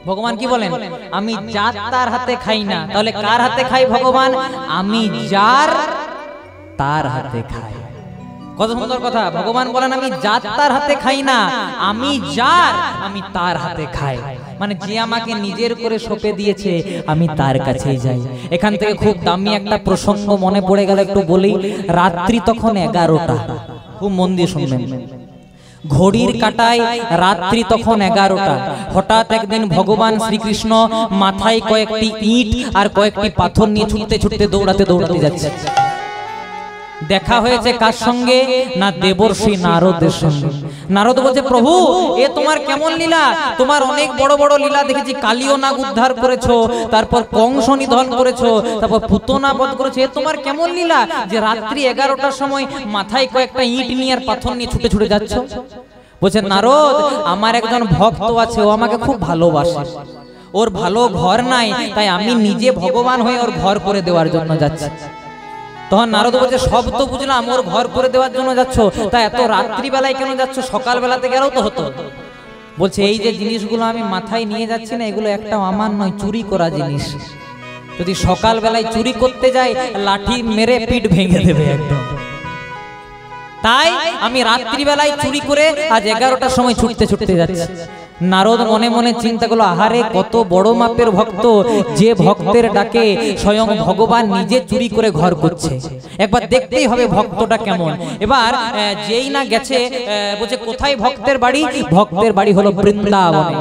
ভগবান কি বলেন, আমি যার তার হাতে খাই না। তাহলে কার হাতে খাই ভগবান? আমি যার তার হাতে খাই। কত সুন্দর কথা। ভগবান বলেন আমি যার তার হাতে খাই না, আমি যার, আমি তার হাতে খাই। মানে যে আমাকে নিজের করে সঁপে দিয়েছে আমি তার কাছেই যাই। এখান থেকে খুব দামি একটা প্রসঙ্গ মনে পড়ে গেল, একটু বলি। রাত্রি তখন 11টা, খুব মন দিয়ে শুনবেন। ঘড়ির কাটায় রাত্রি তখন 11টা। হঠাৎ একদিন ভগবান শ্রীকৃষ্ণ মাথায় কয়েকটি ইট আর কয়েকটি পাথর নিয়ে ছুটতে ছুটতে দৌড়াতে দৌড়াতে যাচ্ছে। দেখা হয়েছে কার সঙ্গে? না দেবর্ষি নারদের সঙ্গে। নারদ বলছে, প্রভু এ তোমার কেমন লীলা? তোমার অনেক বড় বড় লীলা দেখেছি, কালীয় নাগ উদ্ধার করেছো, তারপর কংস নিধন করেছো, তারপর পুতনা বধ করেছো। এ তোমার কেমন লীলা যে রাত্রি 11টার সময় মাথায় কয়েকটা ইট নিয়ে আর পাথর নিয়ে ছুটে ছুটে যাচ্ছ? বলছে, নারদ আমার একজন ভক্ত আছে, ও আমাকে খুব ভালোবাসে, ওর ভালো ঘর নাই, তাই আমি নিজে ভগবান হয়ে ওর ঘর করে দেওয়ার জন্য যাচ্ছি। তখন নারদ বলছে, সব তো বুঝলাম, ওর ঘর করে দেওয়ার জন্য যাচ্ছ, তা এত রাত্রিবেলায় কেন যাচ্ছ? সকাল বেলাতে গেলেও তো হতো। বলছে, এই যে জিনিসগুলো আমি মাথায় নিয়ে যাচ্ছি না, এগুলো একটাও আমার নয়, চুরি করা জিনিস। যদি সকাল বেলায় চুরি করতে যাই, লাঠি মেরে পিঠ ভেঙে দেবে একদম। তাই আমি রাত্রিবেলায় চুরি করে আজ 11টার সময় ছুটতে ছুটতে যাচ্ছি। নারদ মনে মনে চিন্তা করলো, আহারে কত বড় মাপের ভক্ত, যে ভক্তের ডাকে স্বয়ং ভগবান নিজে চুরি করে ঘর করছে। একবার দেখতেই হবে ভক্তটা কেমন। এবার যেই না গেছে, বলছে কোথায় ভক্তের বাড়ি? ভক্তের বাড়ি হলো বৃন্দাবনে।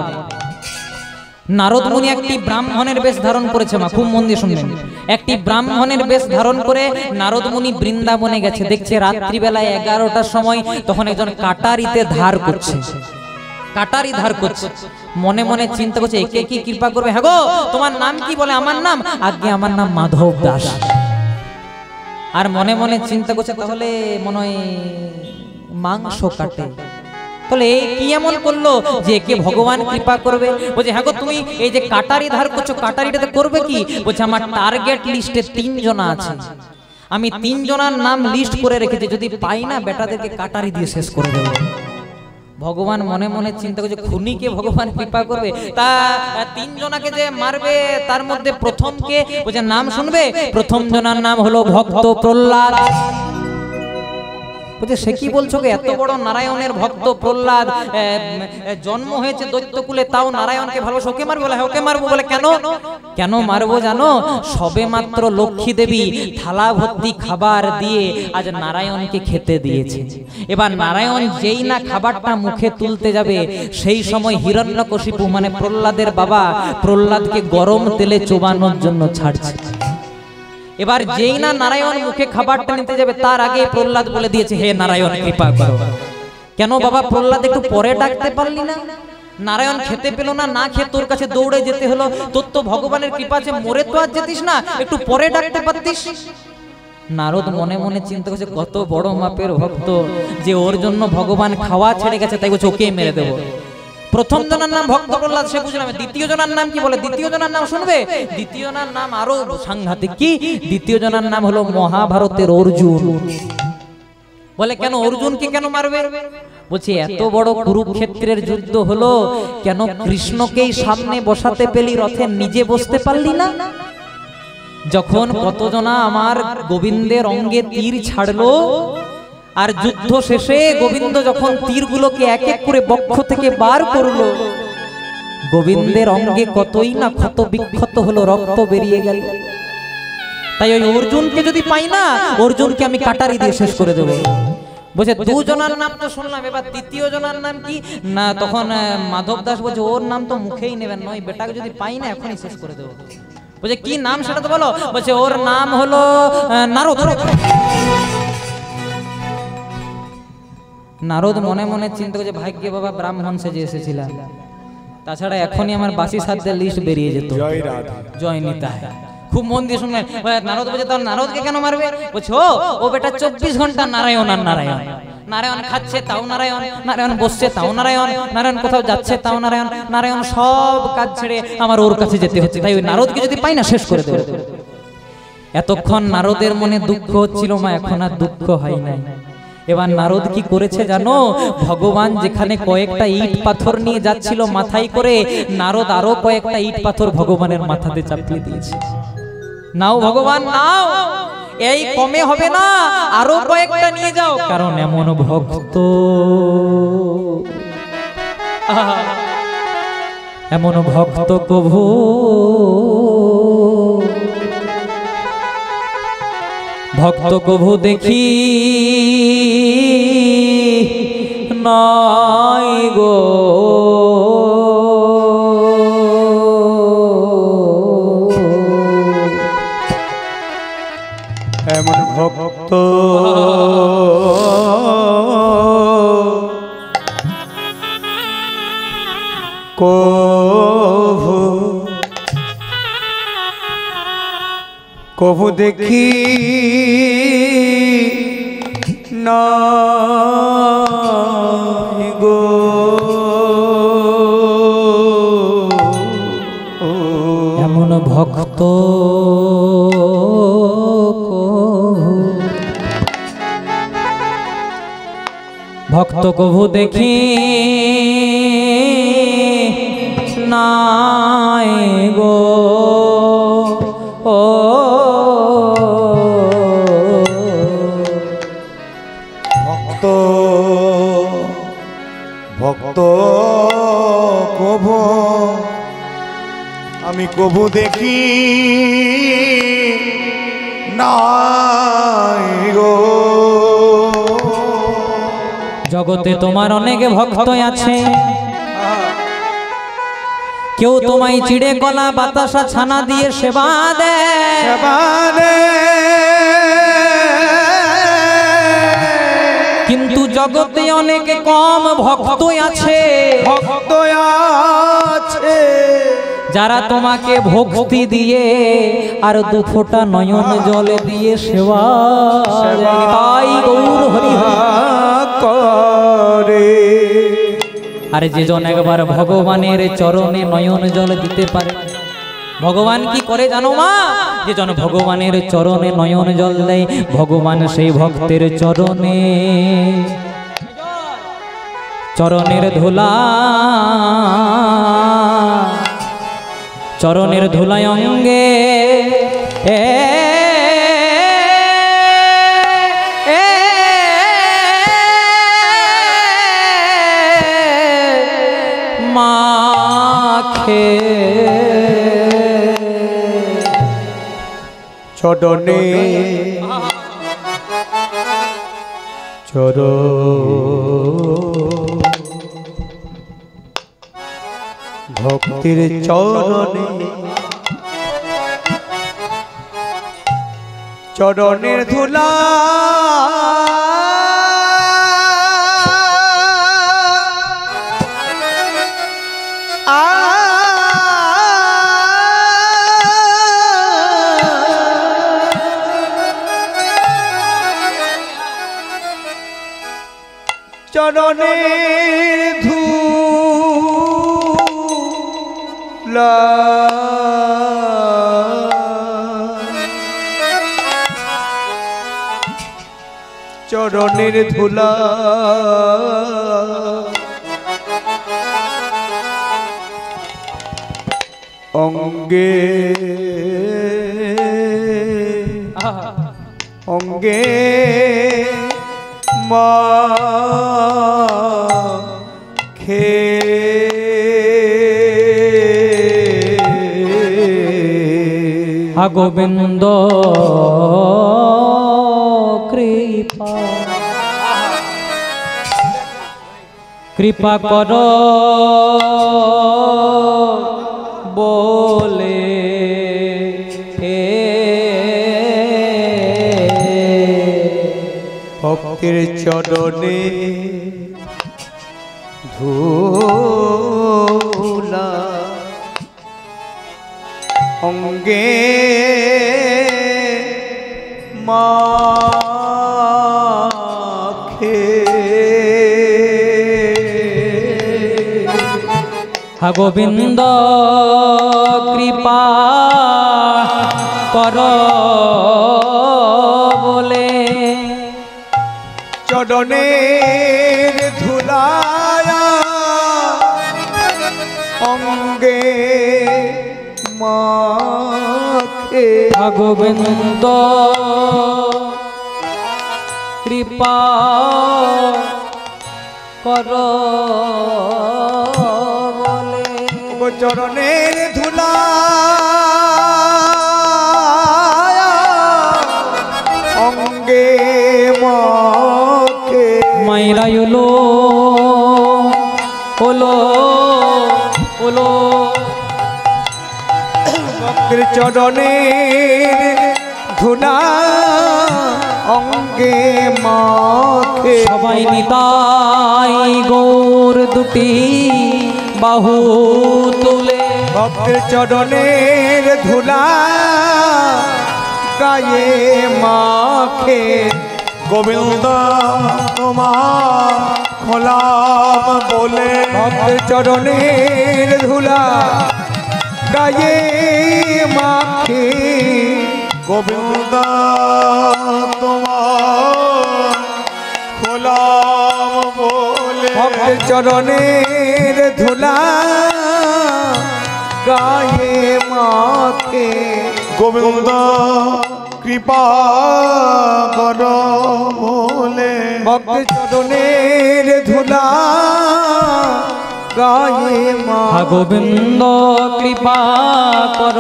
নারদ মুনি একটি ব্রাহ্মণের বেশ ধারণ করেছে, মা খুব মন দিয়ে শুনবেন। একটি ব্রাহ্মণের বেশ ধারণ করে নারদ মুনি বৃন্দাবনে গেছে। দেখছে রাত্রিবেলায় 11টার সময় তখন একজন কাটারিতে ধার করছে, কাটারি ধার করছে। মনে মনে চিন্তা করছে, একে কি কৃপা করবে? হ্যাঁ গো, তোমার নাম কি? বলে, আমার নাম, আগে আমার নাম মাধব দাস। আর মনে মনে চিন্তা করছে, তাহলে মনে হয় মাংস কাটে। তাহলে কি এমন করলো যে একে ভগবান কৃপা করবে? বলছে, হ্যাঁ গো, তুমি এই যে কাটারি ধার করছো, কাটারিটাতে করবে কি? বলছে, আমার টার্গেট লিস্টে 3 জন আছে, আমি 3 জনের নাম লিস্ট করে রেখেছি, যদি পাই না বেটাদেরকে কাটারি দিয়ে শেষ করে দেবো। ভগবান মনে মনে চিন্তা করছে, খুনিকে ভগবান কৃপা করবে? তা 3 জনাকে যে মারবে তার মধ্যে প্রথম কে? বলছে, নাম শুনবে? প্রথম জনার নাম হলো ভক্ত প্রহ্লাদ। বলছে, সে কি বলছো? এত বড় নারায়ণের ভক্ত প্রহ্লাদ, জন্ম হয়েছে দৈত্যকুলে, তাও নারায়ণকে ভালোবাসে, ওকে মারবো? বলে, হ্যাঁ ওকে মারবো। বলে, কেন? কেন মারবো জানো? সবে মাত্র লক্ষ্মী দেবী থালা ভর্তি খাবার দিয়ে আজ নারায়ণকে খেতে দিয়েছে। এবার নারায়ণ যেই না খাবারটা মুখে তুলতে যাবে, সেই সময় হিরণ্যকশিপু মানে প্রহ্লাদের বাবা প্রহ্লাদকে গরম তেলে চোবানোর জন্য ছাড়ছে। এবার যেই না নারায়ণ মুখে খাবারটা নিতে যাবে, তার আগে প্রহ্লাদ বলে দিয়েছে, হে নারায়ণ কৃপা করো। কেন বাবা প্রহ্লাদ, একটু পরে ডাকতে পারলি না? নারায়ণ খেতে পেল না, না খেয়ে তোর কাছে দৌড়ে যেতে হলো, তোর তো ভগবানের কৃপা আছে, মরে তো আর যেতিস না, একটু পরে ডাকতে পারতিস। নারদ মনে মনে চিন্তা করছে, কত বড় মাপের ভক্ত যে ওর জন্য ভগবান খাওয়া ছেড়ে গেছে, তাই বলছে ওকে মেরে দেবো। প্রথম জনের নাম ভক্ত প্রহ্লাদ, সে বুঝলাম। দ্বিতীয় জনের নাম কি? বলে, দ্বিতীয় জনের নাম শুনবে? দ্বিতীয় জনের নাম আরো সাংঘাতিক। কি? দ্বিতীয় জনের নাম হলো মহাভারতের অর্জুন। বলে, কেন অর্জুনকে কেন মারবে? বলছি, এত বড় কুরুক্ষেত্রের যুদ্ধ হলো, কেন কৃষ্ণকেই সামনে বসাতে পেলি, রথে নিজে বসতে পারলি না? যখন কতজনা আমার গোবিন্দের অঙ্গে তীর ছাড়লো, আর যুদ্ধ শেষে গোবিন্দ যখন তীরগুলোকে এক এক করে বক্ষ থেকে বার করলো, গোবিন্দের অঙ্গে কতই না ক্ষত বিক্ষত হলো, রক্ত বেরিয়ে গেল। তাই ওই অর্জুনকে যদি পাই না, অর্জুনকে আমি কাটারি দিয়ে শেষ করে দেবো। বলছে, 2 জনের নাম তো শুনলাম, এবার তৃতীয় জনের নাম কি? না তখন মাধব দাস বলছে, ওর নাম তো মুখেই নেবেন নয়, বেটাকে যদি পাই না এখনই শেষ করে দেবো। বলছে, কি নাম সেটা তো বলো। বলছে, ওর নাম হলো নারদ। নারদ মনে মনে চিন্তা করছে, ভাগ্যে বাবা ব্রাহ্মণ সেজে এসেছিলাম, তাছাড়া এখনই আমার বাসি সাধ্যের লিস্ট বেরিয়ে যেত। জয় নিতাই। খুব মন দিয়ে শুনলেন। নারদ বলছে, তাহলে নারদকে কেন মারবে? বলছে, ও বেটা 24 ঘন্টা নারায়ণ আর নারায়ণ। নারায়ণ খাচ্ছে তাও নারায়ণ, নারায়ণ বসছে তাও নারায়ণ, নারায়ণ কোথাও যাচ্ছে তাও নারায়ণ, নারায়ণ সব কাজ ছেড়ে আমার ওর কাছে যেতে হচ্ছে, তাই ওই নারদকে যদি পাই না শেষ করে দেব। এতক্ষণ নারদের মনে দুঃখ হচ্ছিল, মা এখন আর দুঃখ হয় নাই। এবার নারদ কি করেছে জানো, ভগবান যেখানে কয়েকটা ইট পাথর নিয়ে যাচ্ছিল মাথায় করে, নারদ আরো কয়েকটা ইট পাথর ভগবানের মাথাতে চাপিয়ে দিয়েছে। নাও ভগবান নাও, এই কমে হবে না, আরো কয়েকটা নিয়ে যাও, কারণ এমন ভক্ত, এমন ভক্ত কভু ভক্ত কভু দেখি নাই গো, এমন ভক্ত কভু কভু দেখি নাই গো, এমন ভক্ত ভক্ত কভু দেখি নাই গো, ও ভক্ত ভক্ত কভু আমি কভু দেখি নাই গো। জগতে তোমার অনেক ভক্ত আছে, কেউ তোমায় চিড়ে কলা বাতাসা ছানা দিয়ে সেবা দেয়, কিন্তু জগতে অনেক কম ভক্ত আছে, যারা তোমাকে ভক্তি দিয়ে আর দু ফোঁটা নয়ন জলে দিয়ে সেবা তাই গৌর হরি করে। আর যেজন একবার ভগবানের চরণে নয়ন জল দিতে পারে, ভগবান কি করে জানো মা, যেজন ভগবানের চরণে নয়ন জল দেয়, ভগবান সেই ভক্তের চরণে চরণের ধুলা, চরণের ধুলায় অঙ্গে মাখে, চরণে ভক্তির চরণে, চরণের ধুলা চরণের ধুলা চরণের ধুলা অঙ্গে অঙ্গে মাখে, গোবিন্দ কৃপা কৃপা কর বলে ভক্তির চরণে ধুলা অঙ্গে মাখে, গোবিন্দ কৃপা কর বলে চরণের ধুলায়া অঙ্গে মাখে গোবিন্দ কৃপা কর বলে চরণের ধুলা অঙ্গে মাখে মাইরায়ুলো ওলো ওলো ভক্তের চরণের ধুলা অঙ্গে মাখে সবাই নিতাই গৌর দুটি বাহু তুলে ভক্তের চরণের ধুলা গায়ে মাখে গোবিন্দ তোমার খোলাম বলে ভক্তের চরণের ধুলা গায়ে মাখে গোবিন্দ তোমার খোলাম বলে ভক্তের চরণের ধুলা গায়ে মাখে গোবিন্দ কৃপা কর বলে ভক্তের চরণের ধুলা গায়ে মাখে গোবিন্দ কৃপা কর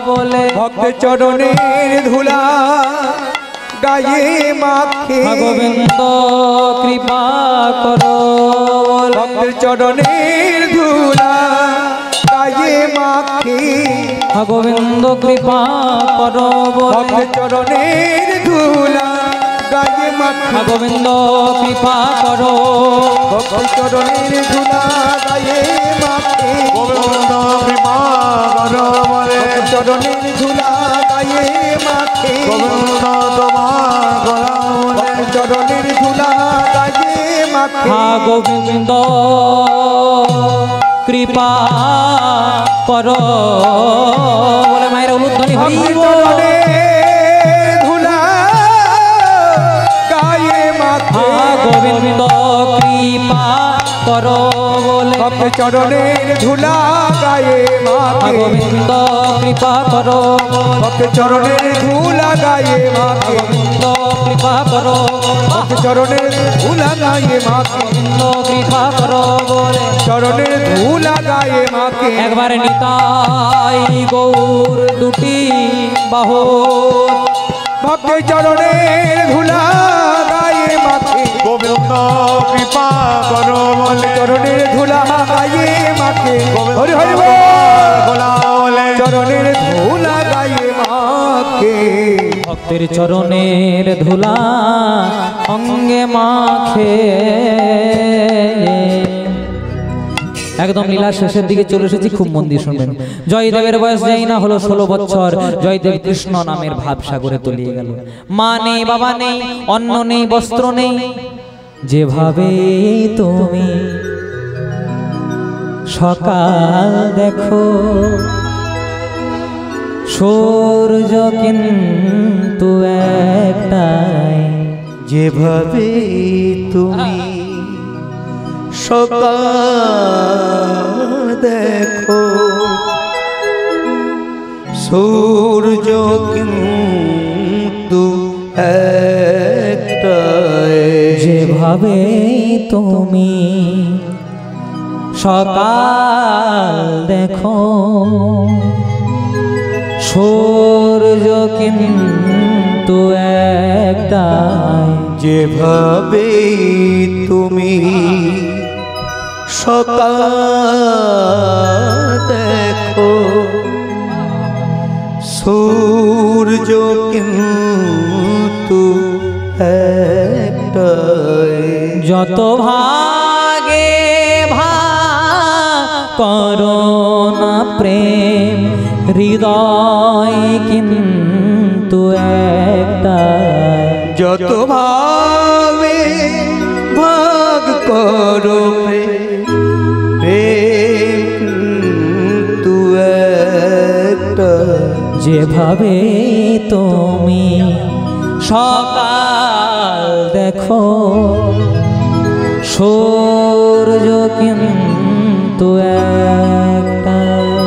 বলে ভক্তের চরণের ধুলা গায়ে মাখে গোবিন্দ কৃপা কর ভক্তের চরণের ধুলা গায়ে মাখে গোবিন্দ কৃপা কর ভক্তের চরণের ধুলা গায়ে মাখে গোবিন্দ কৃপা কর ভক্তের চরণের ধুলা গায়ে মাখে গোবিন্দ কৃপা কর বলে চরণের ধুলা গায়ে মাখে গোবিন্দ তোমার গলা বলে চরণের ধুলা গায়ে মাখে গোবিন্দ কৃপা কর বলে মায়ের উলুধ্বনি হরি ধুলা গায়ে মাখে গোবিন্দ কৃপা কর বলে ভক্তের চরণের ধুলা গায়ে মাখে গোবিন্দ কৃপা কর ভক্তের চরণের ধুলা গায়ে মাখে গোবিন্দ কৃপা কর ভক্তের চরণের ধুলা গায়ে মাখে গোবিন্দ কৃপা কর বলে চরণের ধুলা গায়ে মাখে একবার নিতাই গৌর দুটি বাহু ভক্তের চরণের ধুলা গায়ে মাখে গোবিন্দ কৃপা কর বলে চরণের ধুলা গায়ে মাখে হরি হরি বলে চরণের ধুলা গায়ে মাখে ভক্তের চরণের ধুলা অঙ্গে মাখে একদম লীলা শেষের দিকে চলে এসেছি, খুব মন দিয়ে শুনবেন। জয়দেবের বয়স যাই না হলো 16 বছর। জয়দেব কৃষ্ণ নামের ভাব সাগরে তলিয়ে গেল। মা নেই, বাবা নেই, অন্ন নেই, বস্ত্র নেই। যেভাবে তুমি সকাল দেখো, সূর্য কিন্তু একটাই। যেভাবে তুমি সকাল দেখো, সূর্য কিন্তু একটাই। যেভাবে তুমি সকাল দেখো, সূর্য কিন্তু একটাই। যেভাবে তুমি সকাল দেখো, সূর্য কিন্তু একটাই। যত ভাগে করো না প্রেম, হৃদয় কিন্তু একটাই। যত ভাবে ভাগ করো প্রেম কিন্তু একটা। যেভাবে তুমি সকাল দেখো সূর্য কিন্তু একটা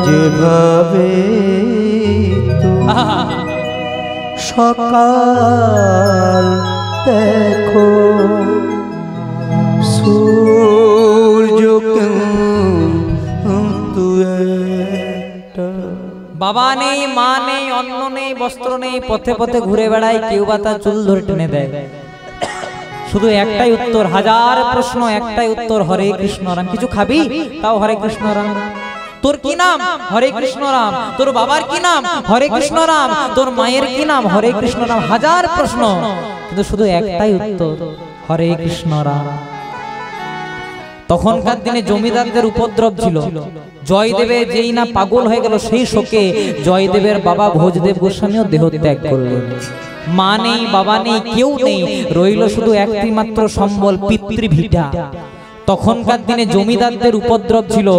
যেভাবে সকাল দেখো সূর্য কিন্তু একটা। বাবা নেই, মা নেই, অন্ন নেই, বস্ত্র নেই, পথে পথে ঘুরে বেড়ায়, কেউ বা তার চুল ধরে টেনে দেয়। শুধু একটাই উত্তর, হাজার প্রশ্ন একটাই উত্তর, হরে কৃষ্ণ রাম। কিছু খাবি? তাও হরে কৃষ্ণ রাম। তোর কি নাম? হরে কৃষ্ণ রাম। তোর বাবার কি নাম? হরে কৃষ্ণ রাম। তোর মায়ের কি নাম? হরে কৃষ্ণ রাম। হাজার প্রশ্ন, কিন্তু শুধু একটাই উত্তর, হরে কৃষ্ণ রাম। তখনকার দিনে জমিদারদের উপদ্রব ছিল। জয়দেবের যেই না পাগল হয়ে গেল, সেই শোকে জয়দেবের বাবা ভোজদেব গোস্বামীও দেহত্যাগ করলেন। মা নেই, বাবা নেই, কেউ নেই, রইল শুধু একটি মাত্র সম্বল, পিতৃভিটা। তখনকার দিনে জমিদারদের উপদ্রব ছিল।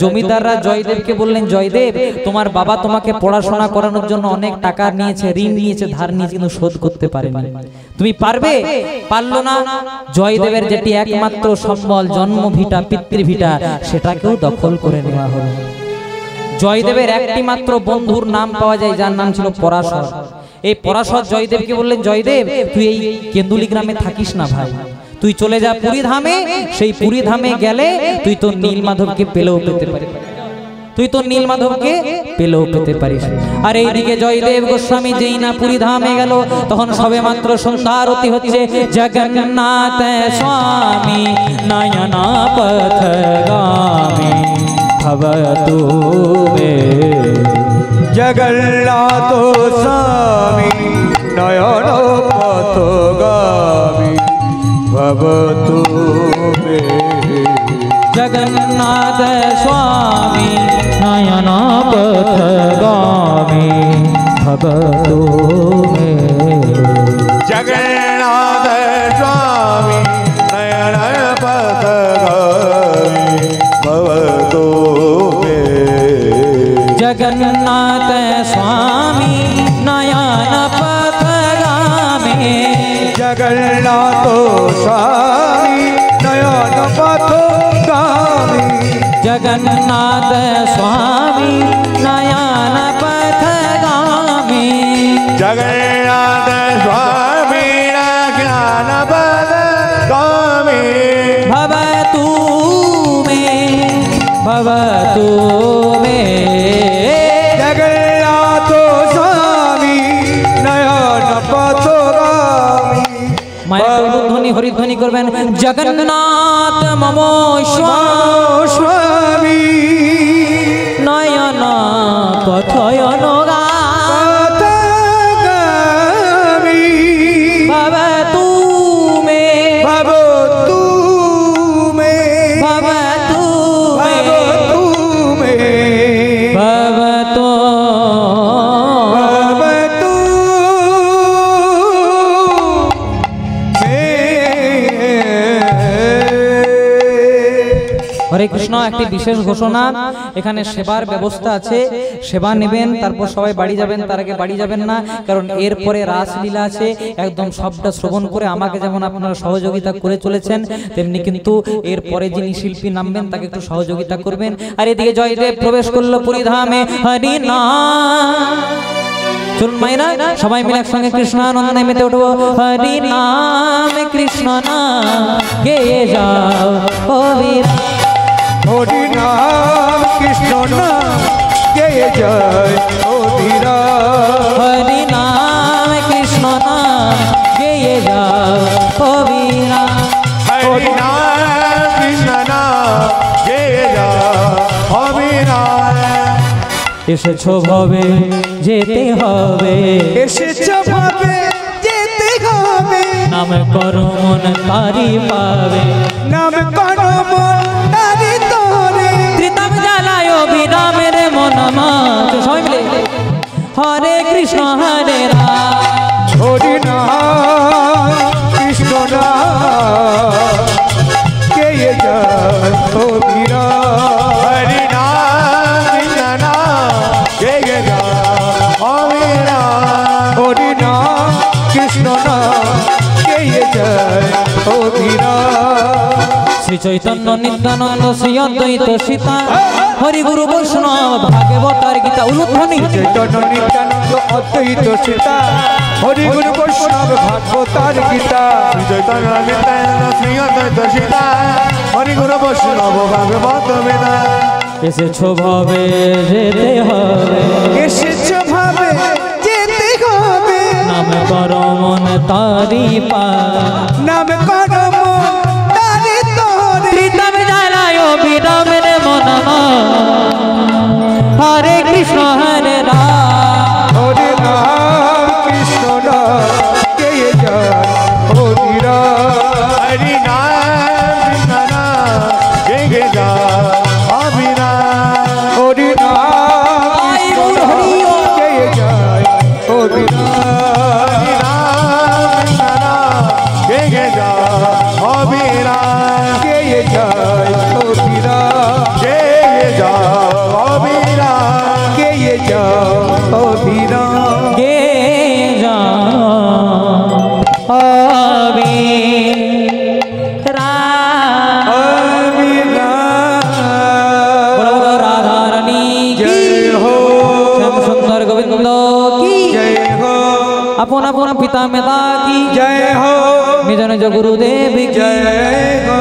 জমিদাররা জয়দেবকে বললেন, জয়দেব, তোমার বাবা তোমাকে পড়াশোনা করানোর জন্য অনেক টাকা নিয়েছে, ঋণ নিয়েছে, ধার নিয়েছে, কিন্তু শোধ করতে পারেনি। তুমি পারবে? পারলো না। জয়দেবের যেটি একমাত্র সম্বল, জন্মভিটা, পিতৃভিটা, সেটাকেও দখল করে নেওয়া হলো। জয়দেবের একটি মাত্র বন্ধুর নাম পাওয়া যায়, যার নাম ছিল পরাশর। এই পরাশর জয়দেবকে বললেন, জয়দেব, তুই এই কেন্দুলি গ্রামে থাকিস না ভাই, তুই চলে যা পুরী ধামে। সেই পুরী ধামে গেলে তুই তো নীলমাধবকে পেলেও পেতে পারিস, তুই তো নীলমাধবকে পেলেও পেতে পারিস। আর এইদিকে জয়দেব গোস্বামী যেই না পুরী ধামে গেল, তখন সবে মাত্র সন্ধ্যা আরতি হচ্ছে। জগন্নাথ স্বামী নয়না পথগামী ভবতু মে। জগন্নাথ স্বামী নয়ন পথগামী ভবতু মে। জগন্নাথ স্বামী নয়ন পথগামী ভবতু মে। জগন্নাথ স্বামী নয়ন পথগামী ভবতু মে। জগন্নাথ স্বামী নয়ন পথগামী। জগন্নাথ স্বামী নয়ন পথগামী। জগন্নাথ স্বামী নয়ন পথগামী। জগন্নাথ স্বামী নয়ন পথগামী ভবতু মে, ভবতু মে। জগন্নাথ স্বামী নয়ন পথগামী। মায়ের ধ্বনি হরিধ্বনি করবেন, জগন্নাথ মম স্বামী নয়ন পথয়নগামী। ভবতু মে, ভবতু মে। ভবতু মে, ভবতু মে। ভবতু ভবতু মে। হরে কৃষ্ণ। একটি বিশেষ ঘোষণা, এখানে সেবার ব্যবস্থা আছে, সেবা নেবেন, তারপর সবাই বাড়ি যাবেন। তার আগে বাড়ি যাবেন না, কারণ এরপরে রাসলীলা আছে। একদম সবটা শ্রবণ করে আমাকে যেমন আপনারা সহযোগিতা করে চলেছেন, তেমনি কিন্তু এরপরে যিনি শিল্পী নামবেন তাকে একটু সহযোগিতা করবেন। আর এদিকে জয়দেব প্রবেশ করলো পুরী ধামে। হরি নাম, চলুন মায়েরা সবাই মিলে একসঙ্গে কৃষ্ণানন্দে মেতে উঠবো। হরি নাম কৃষ্ণ নাম গেয়ে যাও ও বীর। হরি নাম কৃষ্ণ নাম গেয়ে যায় ও ধীরা। হরি নাম কৃষ্ণ নাম গেয়ে যাও ও বীরা। হরি নাম কৃষ্ণ নাম গেয়ে যায় ও ধীরা। এসেছো ভবে যেতে হবে, এসেছো ভাবে যেতে হবে। নাম করো মন তারি পাবে। নাম করো মন তারি তোরে। ত্রিতাম জ্বালায় বিরামের মন মাছ। সবাই মিলে হরে কৃষ্ণ হরে রাম। হরি নাম কৃষ্ণ নাম গেয়ে যায় ও ধীরা। হরি নাম কৃষ্ণ নাম গেয়ে যায় ও ধীরা। হরি নাম কৃষ্ণ নাম গেয়ে গেয়ে যায় অবিরাম। শ্রী চৈতন্য নিত্যানন্দ শ্রী অদ্বৈত সীতা হরি গুরু বৈষ্ণব ভাগবতার গীতা উলুধ্বনি। চৈতন্য নিত্যানন্দ অদ্বৈত সীতা হরি গুরু বৈষ্ণব ভাগবতার গীতা। চৈতন্য নিত্যানন্দ শ্রী অদ্বৈত সীতা হরি গুরু বৈষ্ণব ভাগবত গীতা। এসেছো ভাবে যেতে হবে, এসেছো ভাবে যেতে হবে, নাম করো মন তারি পা, নাম করো মন তারি তোরে। প্রীতম জ্বালায় বিরামের মন, হরে কৃষ্ণ হরে রাম। হরে রাম কৃষ্ণ নাম গেয়ে যায় অবিরাম। হরি নাম কৃষ্ণ নাম গেয়ে যায় অবিরাম। হরি নাম কৃষ্ণ নাম গেয়ে যায় অবিরাম। হরি নাম কৃষ্ণ নাম গেয়ে যায় অবিরাম। গেয়ে যায় অবিরাম। গেয়ে যায় অবিরাম। গেয়ে যায় অবিরাম। গে যা হবে রাম। বলো বলো রাধা রানী কি, জয় হো, শ্যাম সুন্দর গোবিন্দ কি, জয় হো, আপন আপন পিতা মাতা কি, জয় হো, নিজ নিজ গুরুদেব কি। জয় হো।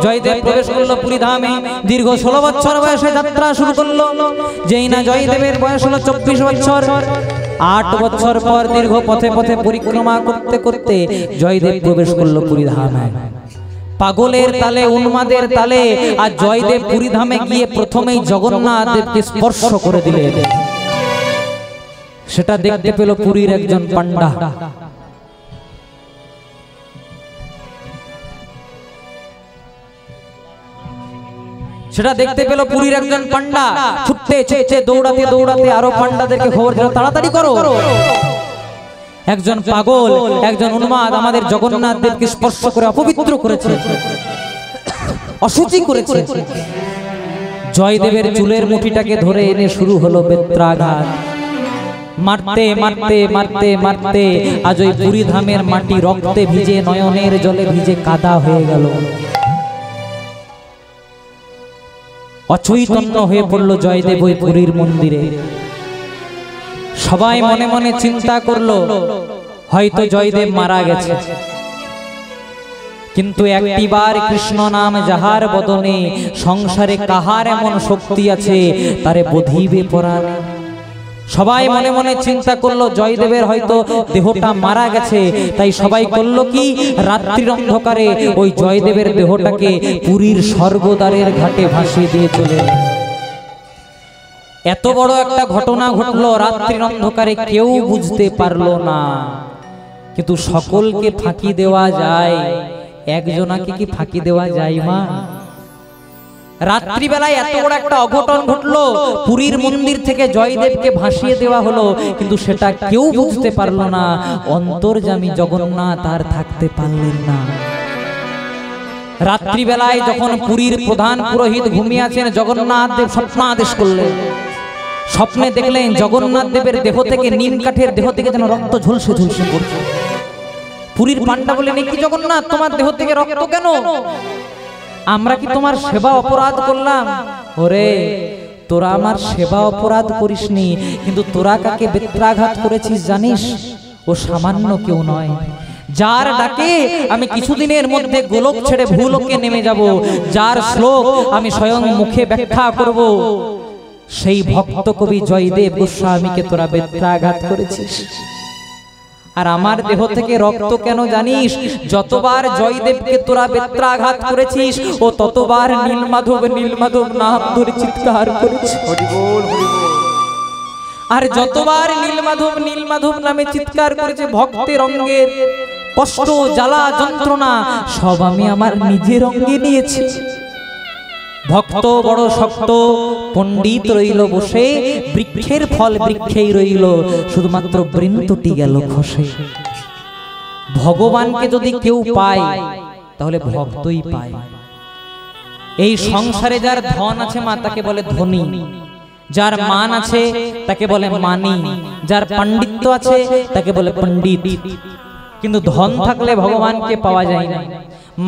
জয়দেব প্রবেশ করলো পুরী ধামে, দীর্ঘ 16 বছর বয়সে যাত্রা শুরু করলো। যেই না জয়দেবের বয়স হলো 24 বছর। 8 বছর পর দীর্ঘ পথে পথে পরিক্রমা করতে করতে জয়দেব প্রবেশ করলো পুরী ধামে। পাগলের তালে, উন্মাদের তালে আর জয়দেব পুরী ধামে গিয়ে প্রথমেই জগন্নাথ দেবকে স্পর্শ করে দিলেন। সেটা দেখতে পেল পুরীর একজন পান্ডা। সেটা দেখতে পেল পুরীর একজন পান্ডা। ছুটতে ছুটতে দৌড়াতে দৌড়াতে আরো পান্ডাদেরকে খবর দিল, তাড়াতাড়ি করো, একজন পাগল, একজন উন্মাদ আমাদের জগন্নাথ দেবকে স্পর্শ করে অপবিত্র করেছে, অশুচি করেছে। জয়দেবের চুলের মুঠিটাকে ধরে এনে শুরু হলো বেত্রাঘাত। মারতে মারতে মারতে মারতে আজ ওই পুরী ধামের মাটি রক্তে ভিজে, নয়নের জলে ভিজে কাদা হয়ে গেল। অচৈতন্য হয়ে পড়ল জয়দেব ওই পুরীর মন্দিরে। সবাই মনে মনে চিন্তা করলো হয়তো জয়দেব মারা গেছে। কিন্তু একটিবার কৃষ্ণ নাম যাহার বদনে, সংসারে কাহার এমন শক্তি আছে তারে বধিবে পরাণে। সবাই মনে মনে চিন্তা করলো জয়দেবের হয়তো দেহটা মারা গেছে। তাই সবাই করলো কি, রাত্রির অন্ধকারে ওই জয়দেবের দেহটাকে পুরীর স্বর্গদ্বারের ঘাটে ভাসিয়ে দিয়ে চলে। এত বড় একটা ঘটনা ঘটলো রাত্রির অন্ধকারে, কেউ বুঝতে পারলো না। কিন্তু সকলকে ফাঁকি দেওয়া যায়, একজনাকে কি ফাঁকি দেওয়া যায় মা? রাত্রিবেলায় এত বড় একটা অঘটন ঘটলো, পুরীর মন্দির থেকে জয়দেবকে ভাসিয়ে দেওয়া হলো, কিন্তু সেটা কেউ বুঝতে পারলো না। অন্তর্যামী জগন্নাথ আর থাকতে পারলেন না। রাত্রিবেলায় যখন পুরীর প্রধান পুরোহিত ঘুমিয়ে আছেন, জগন্নাথ দেব স্বপ্নাদেশ করলেন। স্বপ্নে দেখলেন জগন্নাথ দেবের দেহ থেকে, নিম কাঠের দেহ থেকে যেন রক্ত ঝলসে ঝলসে পড়ছে। পুরীর পান্ডা বললেন, কি জগন্নাথ, তোমার দেহ থেকে রক্ত কেন? আমরা কি তোমার সেবা অপরাধ করলাম? ওরে, তোরা আমার সেবা অপরাধ করিসনি, কিন্তু তোরা কাকে বেত্রাঘাত করেছিস জানিস? ও সামান্য কেউ নয়। যার ডাকে আমি কিছুদিনের মধ্যে গোলক ছেড়ে ভূলোকে নেমে যাব, যার শ্লোক আমি স্বয়ং মুখে ব্যাখ্যা করব, সেই ভক্ত কবি জয়দেব গোস্বামীকে তোরা বেত্রাঘাত করেছিস। আর আমার দেহ থেকে রক্ত কেন জানিস? যতবার জয়দেবকে তোরা বেত্রাঘাত করেছিস, ও ততবার নীলমাধব নীলমাধব নাম ধরে চিৎকার করেছিস। হরি বল, হরি বল। আর যতবার নীলমাধব নীলমাধব নামে চিৎকার করেছে, ভক্তের অঙ্গের কষ্ট, জ্বালা, যন্ত্রণা সব আমি আমার নিজের অঙ্গে নিয়েছি। ভক্ত বড় শক্ত, পণ্ডিত রইল বসে, বৃক্ষের ফল বৃক্ষেই রইল, শুধুমাত্র বৃন্তটি গেল খসে। ভগবানকে যদি কেউ পায় তাহলে ভক্তই পায়। এই সংসারে যার ধন আছে মা, তাকে বলে ধনী। যার মান আছে তাকে বলে মানি। যার পাণ্ডিত্য আছে তাকে বলে পণ্ডিত। কিন্তু ধন থাকলে ভগবানকে পাওয়া যায় না,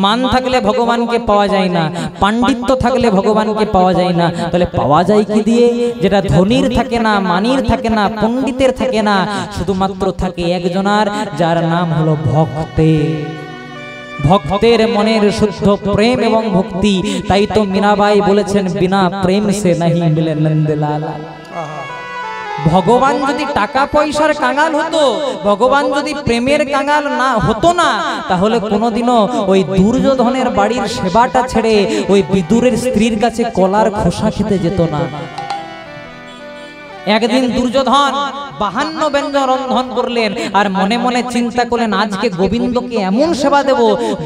মান থাকলে ভগবানকে পাওয়া যায় না, পাণ্ডিত্য থাকলে ভগবানকে পাওয়া যায় না। তাহলে পাওয়া যায় কি দিয়ে? যেটা ধনীর থাকে না, মানির থাকে না, পণ্ডিতের থাকে না, শুধুমাত্র থাকে একজনার, যার নাম হলো ভক্তের। ভক্তের মনের শুদ্ধ প্রেম এবং ভক্তি। তাই তো মীরাবাই বলেছেন, বিনা প্রেম সে নাহি মিলে নন্দলাল। ভগবান যদি টাকা পয়সার কাঙাল হতো, ভগবান যদি প্রেমের কাঙাল না হতো না, তাহলে কোনোদিনও ওই দুর্যোধনের বাড়ির সেবাটা ছেড়ে ওই বিদুরের স্ত্রীর কাছে কলার খোসা খেতে যেত না। একদিন দুর্যোধন 52 ব্যঞ্জন রন্ধন করলেন আর মনে মনে চিন্তা করলেন, আজকে গোবিন্দকে এমন সেবা দেব,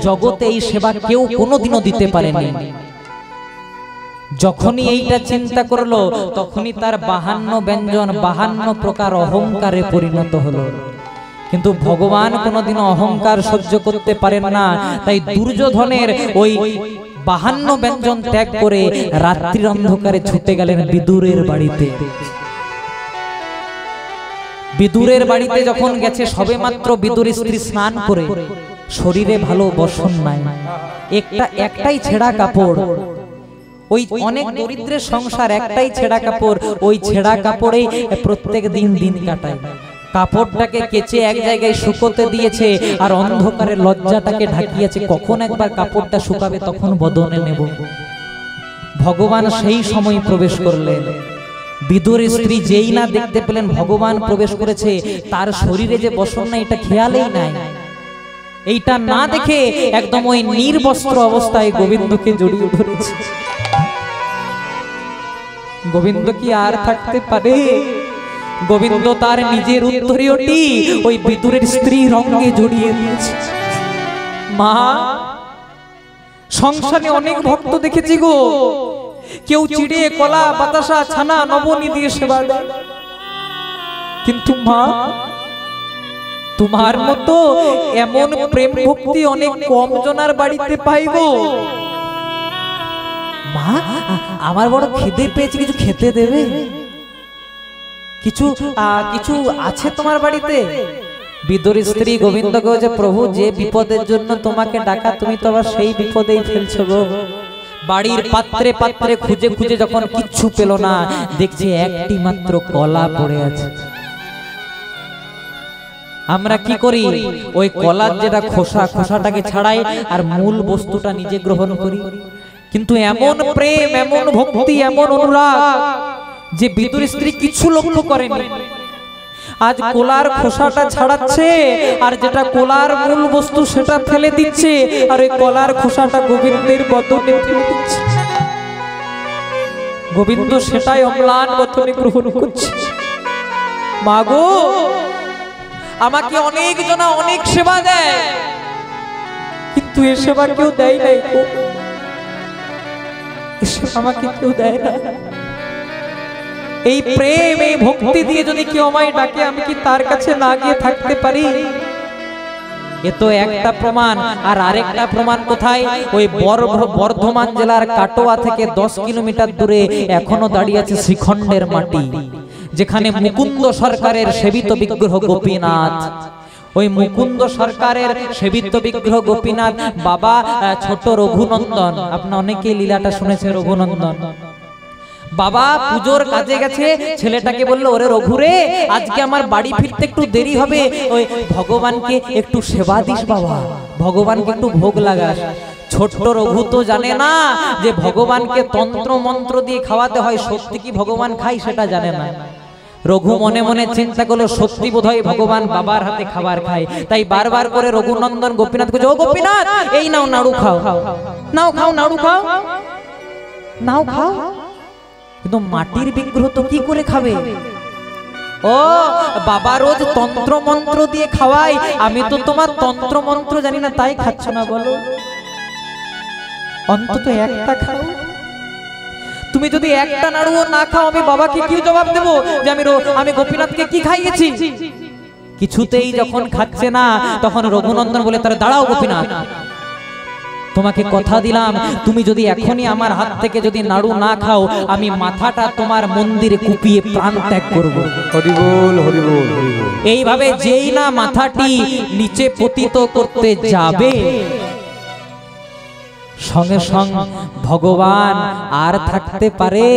জগতে এই সেবা কেউ কোনোদিনও দিতে পারেনি। যখনই এইটা চিন্তা করলো, তখনই তার 52 ব্যঞ্জন 52 প্রকার অহংকারে পরিণত হলো। কিন্তু ভগবান কোনোদিনও অহংকার সহ্য করতে পারেন না। তাই দুর্যোধনের ওই 52 ব্যঞ্জন ত্যাগ করে রাত্রির অন্ধকারে ছুটে গেলেন বিদুরের বাড়িতে। বিদুরের বাড়িতে যখন গেছে, সবে মাত্র বিদুরের স্ত্রী স্নান করে, শরীরে ভালো বসন নাই, একটাই ছেঁড়া কাপড়। ওই অনেক দরিদ্রের সংসার, একটাই ছেঁড়া কাপড়, ওই ছেঁড়া কাপড়েই প্রত্যেক দিন দিন কাটায়। কাপড়টাকে কেচে এক জায়গায় শুকোতে দিয়েছে আর অন্ধকারে লজ্জাটাকে ঢাকিয়েছে, কখন একবার কাপড়টা শুকাবে তখন বদনে নেব। ভগবান সেই সময় প্রবেশ করলেন। বিদুরের স্ত্রী যেই না দেখতে পেলেন ভগবান প্রবেশ করেছে, তার শরীরে যে বসন নাই এটা খেয়ালেই নাই। এইটা না দেখে একদম ওই নির্বস্ত্র অবস্থায় গোবিন্দকে জড়িয়ে ধরেছে। গোবিন্দ কি আর থাকতে পারে? গোবিন্দ তার নিজের উত্তরীয়টি ওই বিদুরের স্ত্রী রঙে জড়িয়ে দিয়েছে। মা, সংসারে অনেক ভক্ত দেখেছি গো, কেউ চিড়ে, কলা, বাতাসা, ছানা, নবনী দিয়ে সেবা দেয়, কিন্তু মা তোমার মতো এমন প্রেম ভক্তি অনেক কম জনার বাড়িতে পাইবো। মা, আমার বড় খিদে পেয়েছে, কিছু খেতে দেবে? কিছু আছে তোমার বাড়িতে? বিদুরের স্ত্রী গোবিন্দকে বলছে, প্রভু যে বিপদের জন্য তোমাকে ডাকা, তুমি তো আবার সেই বিপদেই ফেলছো গো। বাড়ির পাত্রে পাত্রে খুঁজে খুঁজে যখন কিচ্ছু পেল না, দেখছে একটি মাত্র কলা পড়ে আছে। আমরা কি করি? ওই কলার যেটা খোসা, খোসাটাকে ছাড়াই আর মূল বস্তুটা নিজে গ্রহণ করি। কিন্তু এমন প্রেম, এমন ভক্তি, এমন অনুরাগ যে বিদুরের স্ত্রী কিছু লক্ষ্য করেনি। আজ কোলার খোসাটা ছাড়াচ্ছে আর যেটা কোলার মূল বস্তু সেটা ফেলে দিচ্ছে, আর ওই কলার খোসাটা গোবিন্দের বদনে ফেলে দিচ্ছে। গোবিন্দ সেটাই অম্লান বদনে গ্রহণ করছে। মাগো, আমাকে অনেক জনা অনেক সেবা দেয়, কিন্তু এ সেবা কেউ দেয় নাই গো। আমাকে কেউ দেয় না। এই প্রেম, এই ভক্তি দিয়ে যদি কেউ আমায় ডাকে, আমি কি তার কাছে না গিয়ে থাকতে পারি? এ তো একটা প্রমাণ। আর আরেকটা প্রমাণ কোথায়? ওই বর্ধমান জেলার কাটোয়া থেকে 10 কিলোমিটার দূরে এখনো দাঁড়িয়ে আছে শ্রীখণ্ডের মাটি, যেখানে মুকুন্দ সরকারের সেবিত বিগ্রহ গোপীনাথ। ওই মুকুন্দ সরকারের সেবিত বিগ্রহ গোপীনাথ বাবা ছোট রঘুনন্দন, আপনারা অনেকেই লীলাটা শুনেছেন রঘুনন্দন। বাবা পুজোর কাজে গেছে, ছেলেটাকে বললো, ওরে রঘুরে, আজকে আমার বাড়ি ফিরতে একটু দেরি হবে, ওই ভগবানকে একটু সেবা দিস বাবা, ভগবানকে একটু ভোগ লাগাস। ছোট্ট রঘু তো জানে না যে ভগবানকে তন্ত্র মন্ত্র দিয়ে খাওয়াতে হয়, সত্যি কি ভগবান খায় সেটা জানে না। রঘু মনে মনে চিন্তা করলো, সত্যি বোধহয় ভগবান বাবার হাতে খাবার খায়। তাই বারবার করে রঘুনন্দন গোপীনাথকে, ও গোপীনাথ, এই নাও নাড়ু খাও, নাও খাও, নাড়ু খাও, নাও খাও। কিন্তু মাটির বিগ্রহ তো কি করে খাবে? ও বাবা রোজ তন্ত্র মন্ত্র দিয়ে খাওয়াই, আমি তো তোমার তন্ত্র মন্ত্র জানি না, তাই খাচ্ছ না বলো? অন্তত একটা খাও। তুমি যদি একটা নাড়ুও না খাও, আমি বাবাকে কি জবাব দেবো যে আমি গোপীনাথকে কি খাইয়েছি? কিছুতেই যখন খাচ্ছে না, তখন রঘুনন্দন বলে, তারা দাঁড়াও গোপীনাথ, তোমাকে কথা দিলাম, তুমি যদি এখনই আমার হাত থেকে যদি নাড়ু না খাও, আমি মাথাটা তোমার মন্দিরে কুপিয়ে প্রাণ ত্যাগ করব। হরি বল, হরি বল, হরি বল। এইভাবে যেই না মাথাটি নিচে পতিত করতে যাবে, সঙ্গে সঙ্গে ভগবান আর থাকতে পারে?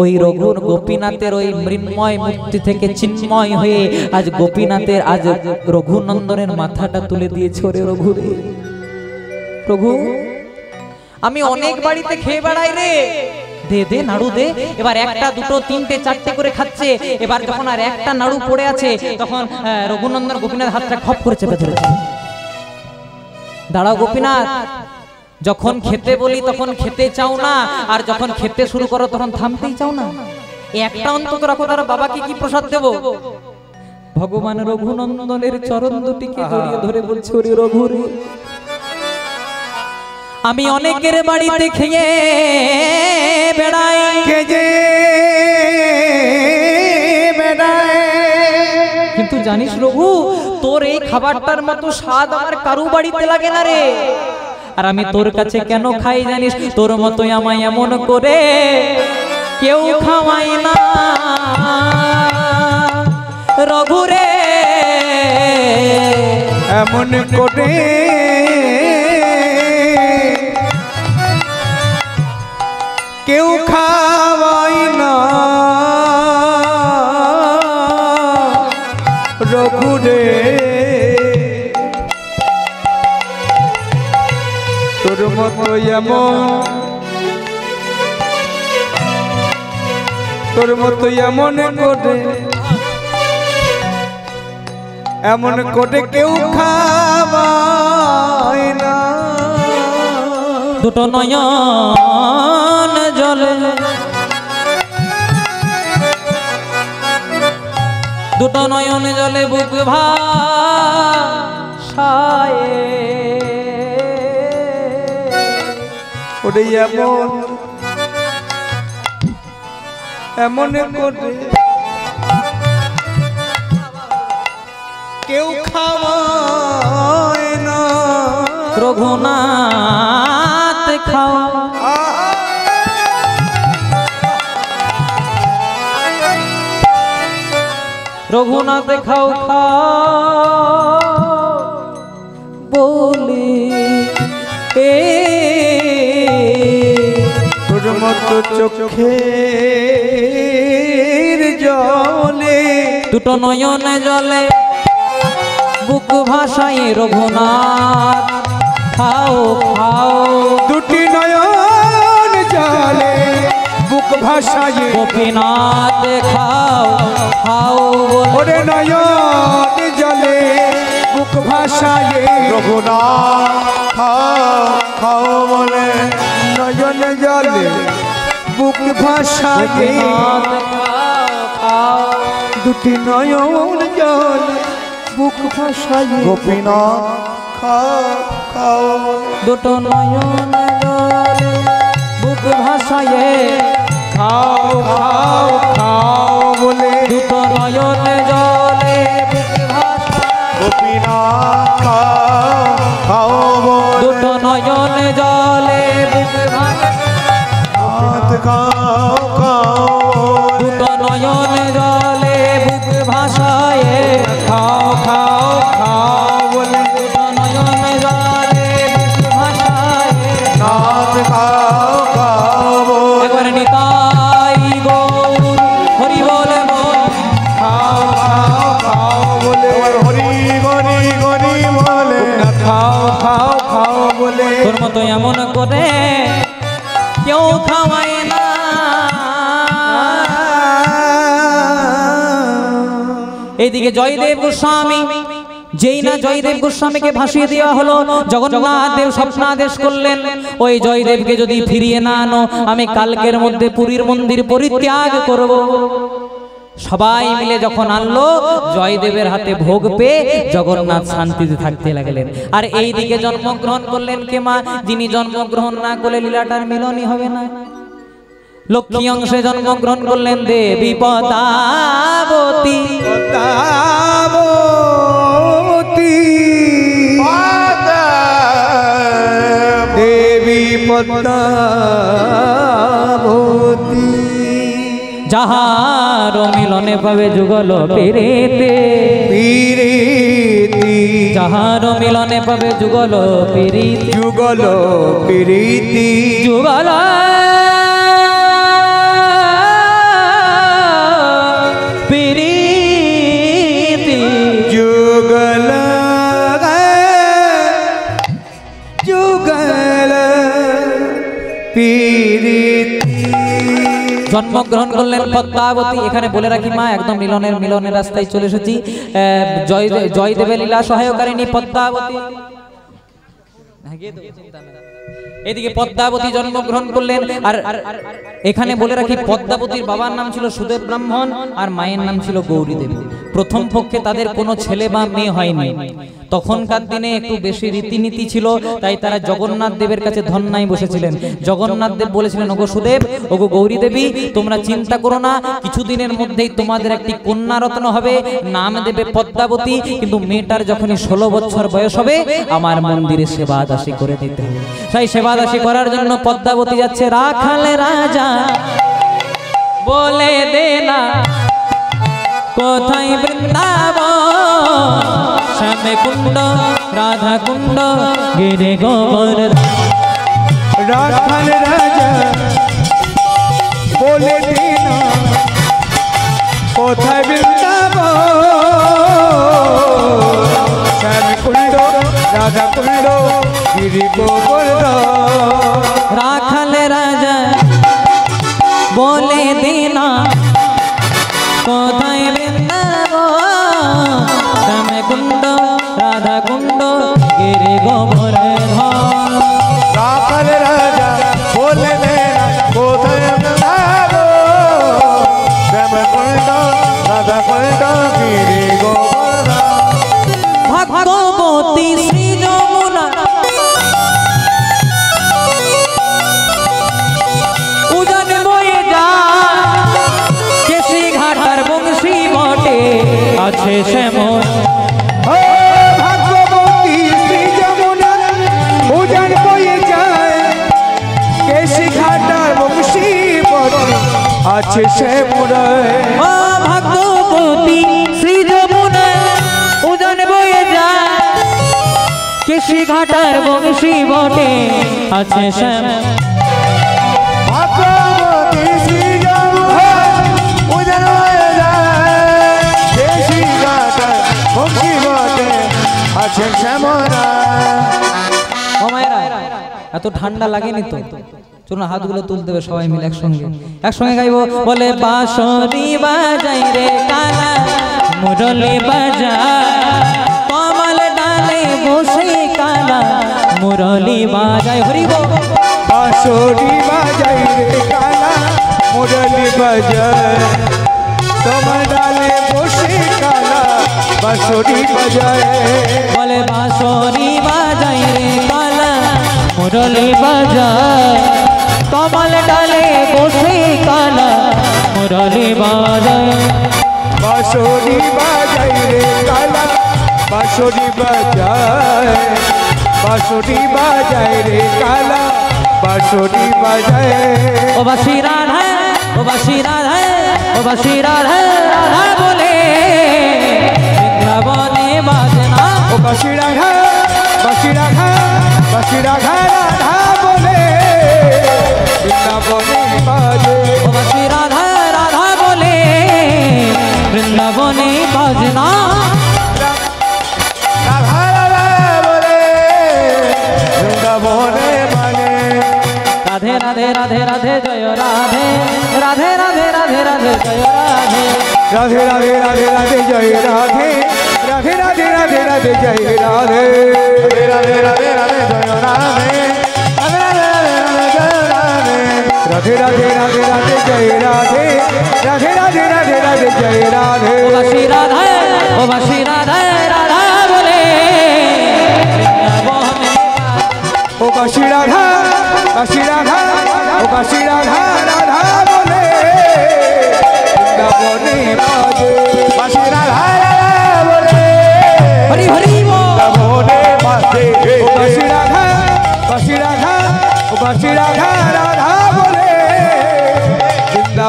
ওই রঘুর গোপীনাথের ওই মৃন্ময় মূর্তি থেকে চিন্ময় হয়ে আজ গোপীনাথের, আজ রঘুনন্দনের মাথাটা তুলে দিয়েছে। ওরে রঘু রে, রঘু আমি অনেক বাড়িতে খেয়ে বেড়াই রে, দে দে নাড়ু দে। এবার একটা দুটো তিনটে চারটে করে খাচ্ছে। এবার যখন আর একটা নাড়ু পড়ে আছে, তখন রঘুনন্দন গোপীনাথ হাতটা খপ করে চেপে ধরেছে। দাঁড়াও গোপীনাথ, যখন খেতে বলি তখন খেতে চাও না, আর যখন খেতে শুরু করো তখন থামতেই চাও না। একটা অন্তত রাখো, তারা বাবাকে কি প্রসাদ দেব? ভগবান রঘুনন্দনের চরণ দুটিকে জড়িয়ে ধরে বলছে, ওরে রঘু রে, আমি অনেকের বাড়িতে খেয়ে বেড়াই, কিন্তু জানিস রঘু, তোর এই খাবারটার মতো স্বাদ আমার কারু বাড়িতে লাগে না রে। আর আমি তোর কাছে কেন খাই জানিস? তোর মতোই আমায় এমন করে কেউ খাওয়াই না রঘু রে, এমন করে কেউ খাওয়াই না রঘু রে। তোর মতো এমন, তোর মতো এমন করে, এমন করে কেউ খাওয়াই না। দুটো নয়ন জলে, দুটো নয়ন জলে বুক ভাসায়, ওরে এমন, এমন করে কেউ খাওয়ায় না রঘুনাথ খাও, রঘুনাথ খাও খাও বলি এ তোর মতো চোখের জলে, দুটো নয়ন জলে বুক ভাসায় রঘুনাথ খাও খাও, দুটি নয়ন জলে বুক ভাসায় গোপীনাথ খাও খাও ওরে নয়ন জলে বুক ভাসায় রঘুনাথ খাও খাও বলে, নয়ন জলে বুক ভাসায় দুটি নয়ন জলে বুক ভাসায় গোপীনাথ খাও খাও, দুটো নয়ন জলে বুক ভাসায় খাও খাও খাও বলে, দুটো নয়ন জলে বুক ভাসায় গোপীনাথ খাও খাও বলে, দুটো নয়ন জলে বুক নাথ খাও খাও, দুটো নয়ন জলে বুক ভাসায় খাও খাও খাও বলে, দুটো নয়ন জলে বুক ভাসায় নাথ খাও খাও বলে, একবার নিতাই গৌর হরি বলে বল, খাও খাও খাও বলে, হরি গরি গরি বলে, খাও খাও খাও বলে, তোর মতো এমন করে কেউ খাওয়ায় না। এইদিকে জয়দেব গোস্বামী, যেই না জয়দেব গোস্বামীকে ভাসিয়ে দেওয়া হলো, জগন্নাথ দেব স্বপ্নাদেশ করলেন, ওই জয়দেবকে যদি ফিরিয়ে না আনো, আমি কালকের মধ্যে পুরীর মন্দির পরিত্যাগ করব। সবাই মিলে যখন আনলো, জয়দেবের হাতে ভোগ পেয়ে জগন্নাথ শান্তিতে থাকতে লাগলেন। আর এই দিকে জন্মগ্রহণ করলেন কে মা? যিনি জন্মগ্রহণ না করলে লীলাটার মিলনই হবে না। লক্ষ্মী অংশে জন্মগ্রহণ করলেন দেবী পদাবতী, পদাবতী দেবী পদ্মাবতী যাহার মিলনে পাবে যুগল পিরিতি পিরিতি যাহার মিলনে পাবে যুগল পিরিতি যুগল পিরিতি যুগল পিরিতি যুগল যুগল পিরিতি জন্মগ্রহণ করলেন পদ্মাবতী। এখানে বলে রাখি মা, একদম মিলনের রাস্তায় চলে এসেছি। জয় দেবে লীলা সহায়কারিণী পদ্মাবতী। এদিকে পদ্মাবতী জন্মগ্রহণ করলেন। আর এখানে বলে রাখি পদ্মাবতীর বাবার নাম ছিল সুদেব ব্রাহ্মণ আর মায়ের নাম ছিল গৌরী দেবী। প্রথম পক্ষে তাদের কোনো ছেলে বা মেয়ে হয়নি। তখনকার দিনে একটু বেশি রীতিনীতি ছিল, তাই তারা জগন্নাথ দেবের কাছে ধন্যায় বসেছিলেন। জগন্নাথ দেব বলেছিলেন, ওগো সুদেব, ওগো গৌরী দেবী, তোমরা চিন্তা করো না, কিছুদিনের মধ্যেই তোমাদের একটি কন্যা রত্ন হবে, নাম দেবে পদ্মাবতী। কিন্তু মেয়েটার যখনই 16 বছর বয়স হবে আমার মন্দিরে সেবা দাসী করে দিতে হবে। তাই সেবা দাসী করার জন্য পদ্মাবতী যাচ্ছে। রাখালে রাজা বলে দে না কোথায় বৃন্দাবন, শ্যামে কুণ্ড রাধা কুণ্ড গিরে গোবর্ধন। রাখাল রাজা বলে দিন কোথায় বৃন্দাবন, শ্যাম কুণ্ড রাধা কুণ্ড গিরি গোবর্ধন। রাখাল রাজা বলে দিন কোথায় বৃন্দাবন, শ্যামে কুণ্ড রাধা কুণ্ড গিরে গোবর্ধন। রাখাল রাজা বলে দে না কোথায় বৃন্দাবন, শ্যাম কুণ্ড রাধা কুণ্ড গিরি গোবর্ধন। ভগবতী শ্রী যমুনা উজান বয়ে যায়, কেশি ঘাটার বংশী বটে আছে শ্যামল। ও ভাগবতী শ্রী যমুনা উজান বয়ে যায়, কেশি ঘাটার বংশী বটে আছে শ্যামরায়। ও ভগবতী শ্রী যমুনা উজান বয়ে যায়, কেশি ঘাটার বংশী বটে আছে শ্যামল। ভাগবতী শ্রী যমুনা উজান হয়ে যায়, কেশি ঘাটার বংশী বটে আছে শ্যামরায়। ও মায়েরা, এত ঠান্ডা লাগেনি তো? চলুন হাতগুলো তুলতে হবে সবাই মিলে একসঙ্গে গাইবো। বলে বাঁশরি বাজাই রে কালা, মুরলি বাজায়, কমল ডালে বসে কালা মুরলি বাজায়। হরিব বাঁশরি বাজাই রে কালা, মুরলি বাজায়, তোমার ডালে বসে কালা বাঁশরি বাজায়। বলে বাঁশরি বাজাই রে কালা, মুরলি বাজায়, কমল ডালে বসে কালা মুরলি বাজায়। বাঁশরি বাজাই রে কালা, বাঁশরি বাজায়, বাঁশরি বাজাই রে কালা, বাঁশরি বাজায়। ও বাঁশি রাধা, ও বাঁশি রাধা, ও বাঁশি রাধা, রাধা বলে বৃন্দাবনে বাজনা। ও বাঁশি রাধা, বাঁশি রাধা, বাঁশি রাধা, রাধা বলে বৃন্দাবনে বাজে। ও বাঁশি রাধা, রাধা বলে বৃন্দাবনে বাজনা। রাধা রাধা বলে বৃন্দাবনে মানে। রাধে রাধে রাধে রাধে জয় রাধে, রাধে রাধে রাধে রাধে জয় রাধে। রাধে রাধে রাধে রাধে জয় রাধে, রাধে রাধে রাধে রাধে জয় রাধে। রাধে রাধে রাধে জয় রাধে, রাধে রাধে রাধে জয় রাধে। রাধে রাধে রাধে রাধে জয় রাধে, রাধে রাধে রাধে রাধে জয় রাধে। ও বাঁশি রাধা, ও বাঁশি রাধা, রাধা বলে বৃন্দাবনে। ও বাঁশি রাধা, বাঁশি রাধা, ও বাঁশি রাধা, রাধা বলে বৃন্দাবনে বাজে। বাঁশি রাধা রাধা বলে হরি হরি বল। বৃন্দাবনে বাজে। ও বাঁশি রাধা, বাঁশি রাধা, ও বাঁশি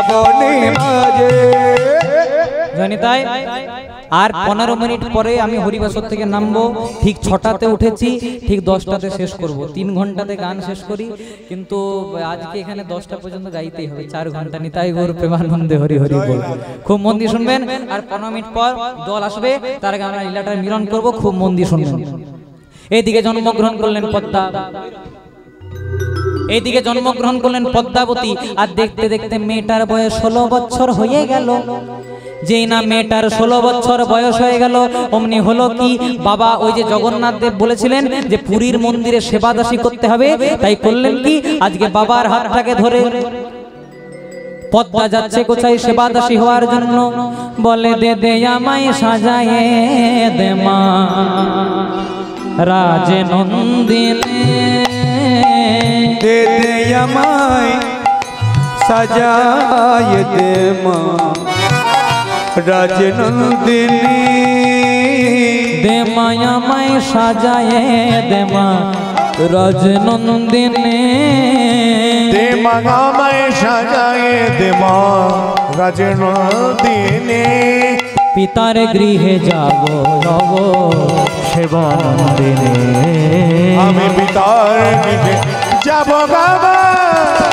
শ্রাবণে মাঝে। জানি তাই। আর 15 মিনিট পরে আমি হরিবাসর থেকে নামবো, ঠিক 6টাতে উঠেছি, ঠিক 10টাতে শেষ করব। 3 ঘন্টাতে গান শেষ করি, কিন্তু আজকে এখানে 10টা পর্যন্ত গাইতেই হবে, 4 ঘন্টা। নিতাই গৌর প্রেমানন্দে হরি হরি বল। খুব মন দিয়ে শুনবেন। আর 15 মিনিট পর দল আসবে, তার আগে আমরা লীলাটার মিলন করব, খুব মন দিয়ে শুনবেন। এইদিকে জন্মগ্রহণ করলেন পদ্মা, এইদিকে জন্মগ্রহণ করলেন পদ্মাবতী। আর দেখতে দেখতে মেয়েটার বয়স 16 বছর হয়ে গেল। যেই না মেয়েটার 16 বছর বয়স হয়ে গেল, অমনি হলো কি, বাবা ওই যে জগন্নাথ দেব বলেছিলেন যে পুরীর মন্দিরে সেবাদাসী করতে হবে, তাই করলেন কি, আজকে বাবার হাতটাকে ধরে পদ্মা যাচ্ছে কোথায় সেবাদাসী হওয়ার জন্য। বলে দে দে আমায় সাজায়ে দে মা রাজে নন্দিনী, দে দে আমায় সাজায়ে দে মা রাজনন্দিনী, দে মায়া মায় সাজায়ে দে মা রাজনন্দিনী, দে মাগামায় সাজায়ে দে মা রাজনন্দিনী। পিতার গৃহে যাব যাব সেবা নন্দিনী, আমি পিতার গৃহে যাব বাবা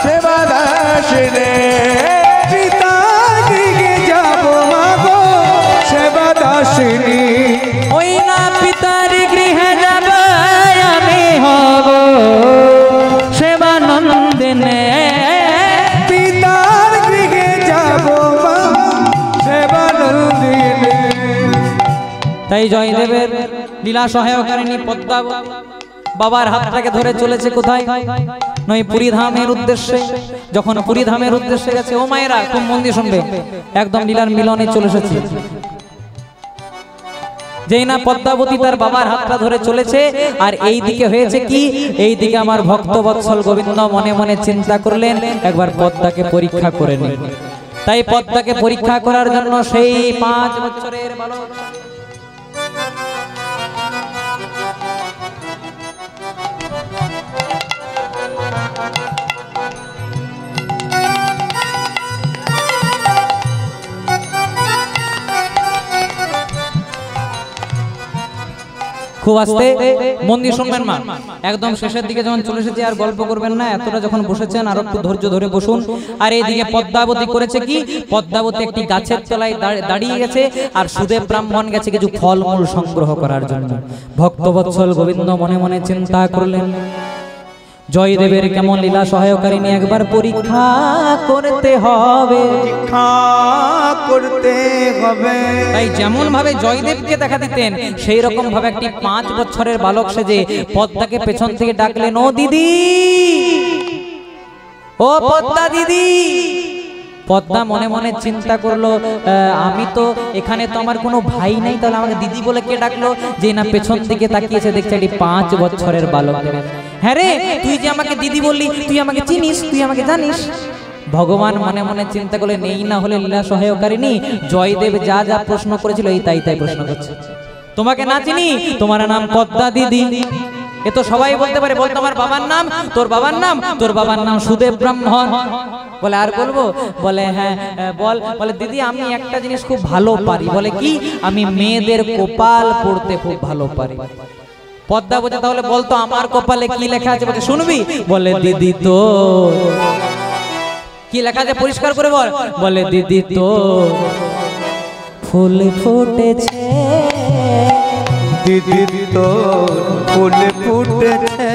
সেবা দাসিনী। পিতার দিকে যাব মাগো সেবা দাসিনী, ওই না পিতার গৃহে যাব আমি হব সেবা নন্দিনী, পিতার দিকে যাব মা সেবা নন্দিনী। তাই জয়দেবের লীলা সহায়কারিণী পদ্মা বাবার হাতটাকে ধরে চলেছে কোথায়, নয় পুরী ধামের উদ্দেশ্যে। যখন পুরী ধামের উদ্দেশ্যে গেছে, ও মায়েরা খুব মন দিয়ে শুনবে, একদম লীলার মিলনে চলে এসেছে। যেই না পদ্মাবতী তার বাবার হাতটা ধরে চলেছে, আর এই দিকে হয়েছে কি, এই দিকে আমার ভক্ত বৎসল গোবিন্দ মনে মনে চিন্তা করলেন একবার পদ্মাকে পরীক্ষা করে নিন। তাই পদ্মাকে পরীক্ষা করার জন্য সেই 5 বছরের বালক খুব আস্তে মন দিয়ে শুনবেন মা, একদম শেষের দিকে যখন চলে এসেছে আর গল্প করবেন না, এতটা যখন বসেছেন আর একটু ধৈর্য ধরে বসুন। আর এইদিকে পদ্মাবতী করেছে কি, পদ্মাবতী একটি গাছের তলায় দাঁড়িয়ে গেছে, আর সুদেব ব্রাহ্মণ গেছে কিছু ফলমূল সংগ্রহ করার জন্য। ভক্তবৎসল গোবিন্দ মনে মনে চিন্তা করলেন জয়দেবের কেমন লীলা সহায়কারিণী একবার পরীক্ষা করতে হবে, করতে হবে। তাই যেমন ভাবে জয়দেবকে দেখা দিতেন, সেই রকম ভাবে একটি 5 বছরের বালক সেজে পদ্মাকে পেছন থেকে ডাকলেন, ও দিদি, ও পদ্মা দিদি। পদ্মা মনে মনে চিন্তা করলো, আমি তো এখানে তো আমার কোনো ভাই নেই, তাহলে আমাকে দিদি বলে কে ডাকলো? যে না পেছন দিকে তাকিয়েছে, দেখছে একটি 5 বছরের বালক। হ্যাঁ রে, তুই যে আমাকে দিদি বললি, তুই আমাকে চিনিস, তুই আমাকে জানিস? ভগবান মনে মনে চিন্তা করলেন, এই না হলে লীলা সহায়কারিণী জয়দেব যা যা প্রশ্ন করেছিল এই তাই তাই প্রশ্ন করছে। তোমাকে না চিনি, তোমার নাম পদ্মা দিদি, এ তো সবাই বলতে পারে। বল তোমার বাবার নাম, তোর বাবার নাম, তোর বাবার নাম সুদেব ব্রাহ্মণ। বলে আর বলবো? বলে হ্যাঁ বল। বলে দিদি আমি একটা জিনিস খুব ভালো পারি। বলে কি? আমি মেয়েদের কপাল পড়তে খুব ভালো পারি। পদ্মা বোঝা, তাহলে বলতো আমার কপালে কি লেখা আছে? বলে শুনবি? বলে দিদি তো কি লেখা আছে পরিষ্কার করে বল। বলে দিদি তো ফুল ফুটেছে, দিদি তো ফুল ফুটেছে,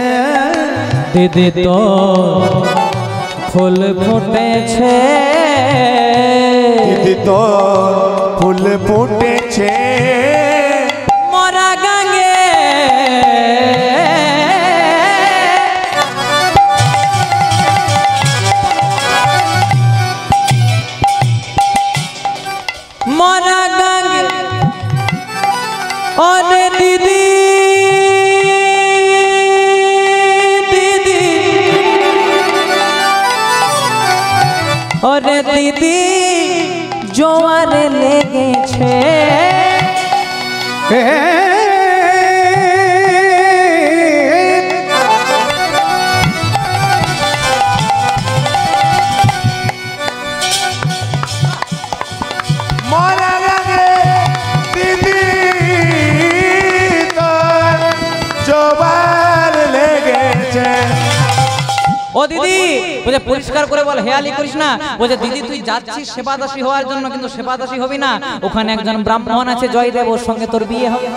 দিদি তো ফুল ফুটেছে, দিদি তো ফুল ফুটেছে, মরা গাঙ্গে মরা গাঙ্গে ওরে দিদি, দিদি ওরে দিদি জোয়ারে লেগেছে, ও দিদি বলে পরিষ্কার করে বল, হেয়ালি করিস না। বলে দিদি তুই যাচ্ছিস সেবাদাসী হওয়ার জন্য, কিন্তু সেবাদাসী হবি না, ওখানে একজন ব্রাহ্মণ আছে জয়দেব, ওর সঙ্গে তোর বিয়ে হবে।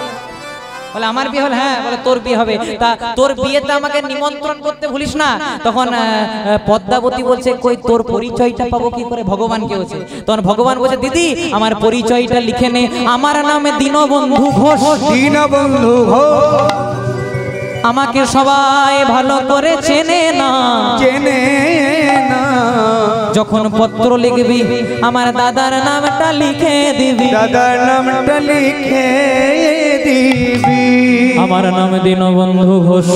বলে আমার বিয়ে হল? হ্যাঁ। বলে তোর বিয়ে হবে, তা তোর বিয়েতে আমাকে নিমন্ত্রণ করতে ভুলিস না। তখন পদ্মাবতী বলছে কই তোর পরিচয়টা পাবো কি করে, ভগবানকে বলছে। তখন ভগবান বলছে দিদি আমার পরিচয়টা লিখে নে, আমার নামে দীনবন্ধু ঘোষ। দীনবন্ধু ঘোষ। আমাকে সবাই ভালো করে চেনে না, চেনে না। যখন পত্র লিখবি আমার দাদার নামটা লিখে দিবি, দাদার নামটা লিখে দিবি। আমার নাম দীনবন্ধু ঘোষ,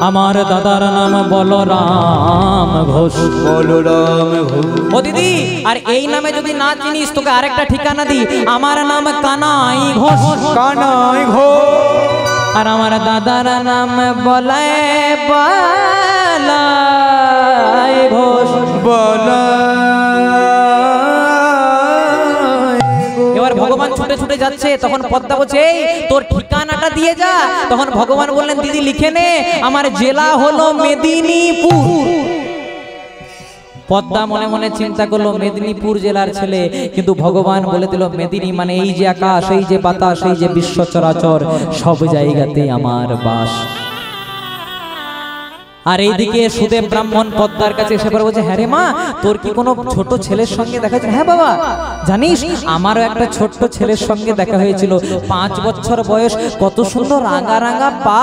আমার দাদার নাম বলরাম ঘোষ। বলরাম ঘোষ। ও দিদি আর এই নামে যদি না চিনিস তোকে আরেকটা ঠিকানা দি, আমার নাম কানাই ঘোষ। কানাই ঘোষ। আর আমার দাদার নাম বলায় বালাই ঘোষ। এবার ভগবান ছুটে ছুটে যাচ্ছে, তখন পদ্মা বলছে এই তোর ঠিকানাটা দিয়ে যা। তখন ভগবান বললেন দিদি লিখে নে, আমার জেলা হলো মেদিনীপুর। পদ্মা মনে মনে চিন্তা করলো মেদিনীপুর জেলার ছেলে, কিন্তু ভগবান বলে দিল মেদিনী মানে এই যে আকাশ, এই যে বাতাস, এই যে বিশ্ব চরাচর, সব জায়গাতে আমার বাস। আর এইদিকে সুদেব ব্রাহ্মণ পদ্মার কাছে এসে পরে বলছে হ্যাঁ রে মা তোর কি কোনো ছোট ছেলের সঙ্গে দেখা হয়েছে? হ্যাঁ বাবা জানিস আমারও একটা ছোট্ট ছেলের সঙ্গে দেখা হয়েছিল, 5 বছর বয়স, কত সুন্দর রাঙা রাঙা পা,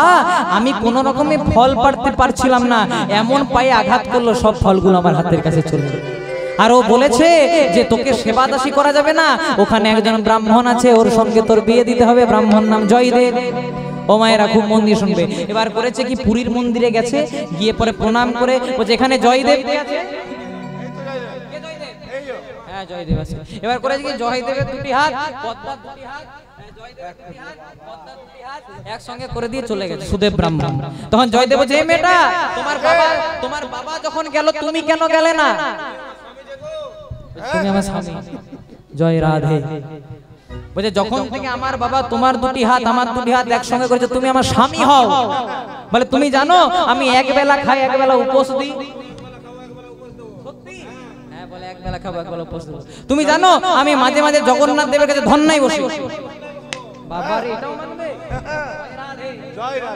আমি কোনো রকমে ফল পাড়তে পারছিলাম না, এমন পায়ে আঘাত করলো সব ফলগুলো আমার হাতের কাছে চলে গেল। আর ও বলেছে যে তোকে সেবাদাসী করা যাবে না, ওখানে একজন ব্রাহ্মণ আছে ওর সঙ্গে তোর বিয়ে দিতে হবে, ব্রাহ্মণ নাম জয়দেব। ও মায়েরা খুব মন দিয়ে শুনবে। এবার করেছে কি পুরীর মন্দিরে গেছে, গিয়ে পরে প্রণাম করে বলছে এখানে জয়দেব আছে। হ্যাঁ জয়দেব আছে। এবার করেছে কি জয়দেবের দুটি হাত, পদ্মার দুটি হাত, জয়দেবের দুটি হাত, পদ্মার দুটি হাত একসঙ্গে করে দিয়ে চলে গেছে সুদেব ব্রাহ্মণ। তখন জয়দেব বলছে এই মেয়েটা তোমার বাবা যখন গেল তুমি কেন গেলে না? তুমি আমার স্বামী। জয় রাধে। বলছে যখন থেকে আমার বাবা তোমার দুটি হাত আমার দুটি হাত একসঙ্গে করেছে তুমি আমার স্বামী হও। বলে তুমি জানো আমি এক বেলা খাই এক বেলা উপোস দিই। সত্যি? হ্যাঁ বলে এক বেলা খাবো এক বেলা উপোস দেব। তুমি জানো আমি মাঝে মাঝে জগন্নাথ দেবের কাছে ধন্যায় বসি। বাবা রে এটাও মানবে?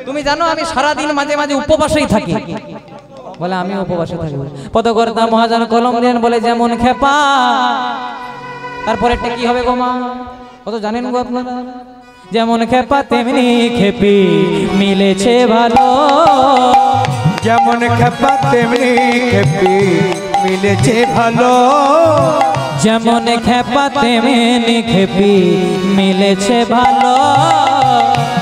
তুমি জানো আমি সারা দিন মাঝে মাঝে উপবাসেই থাকি। বলে আমি উপবাসে থাকি। পদকর্তা মহাজন কলম দেন বলে যেমন খেপা। তারপরে এটা কি হবে গো মা? কত জানেন গো আপনারা? যেমন খেপা তেমনি খেপি মিলেছে ভালো, যেমন খেপা তেমনি খেপি মিলেছে ভালো, যেমন খেপা তেমনি খেপি মিলেছে ভালো,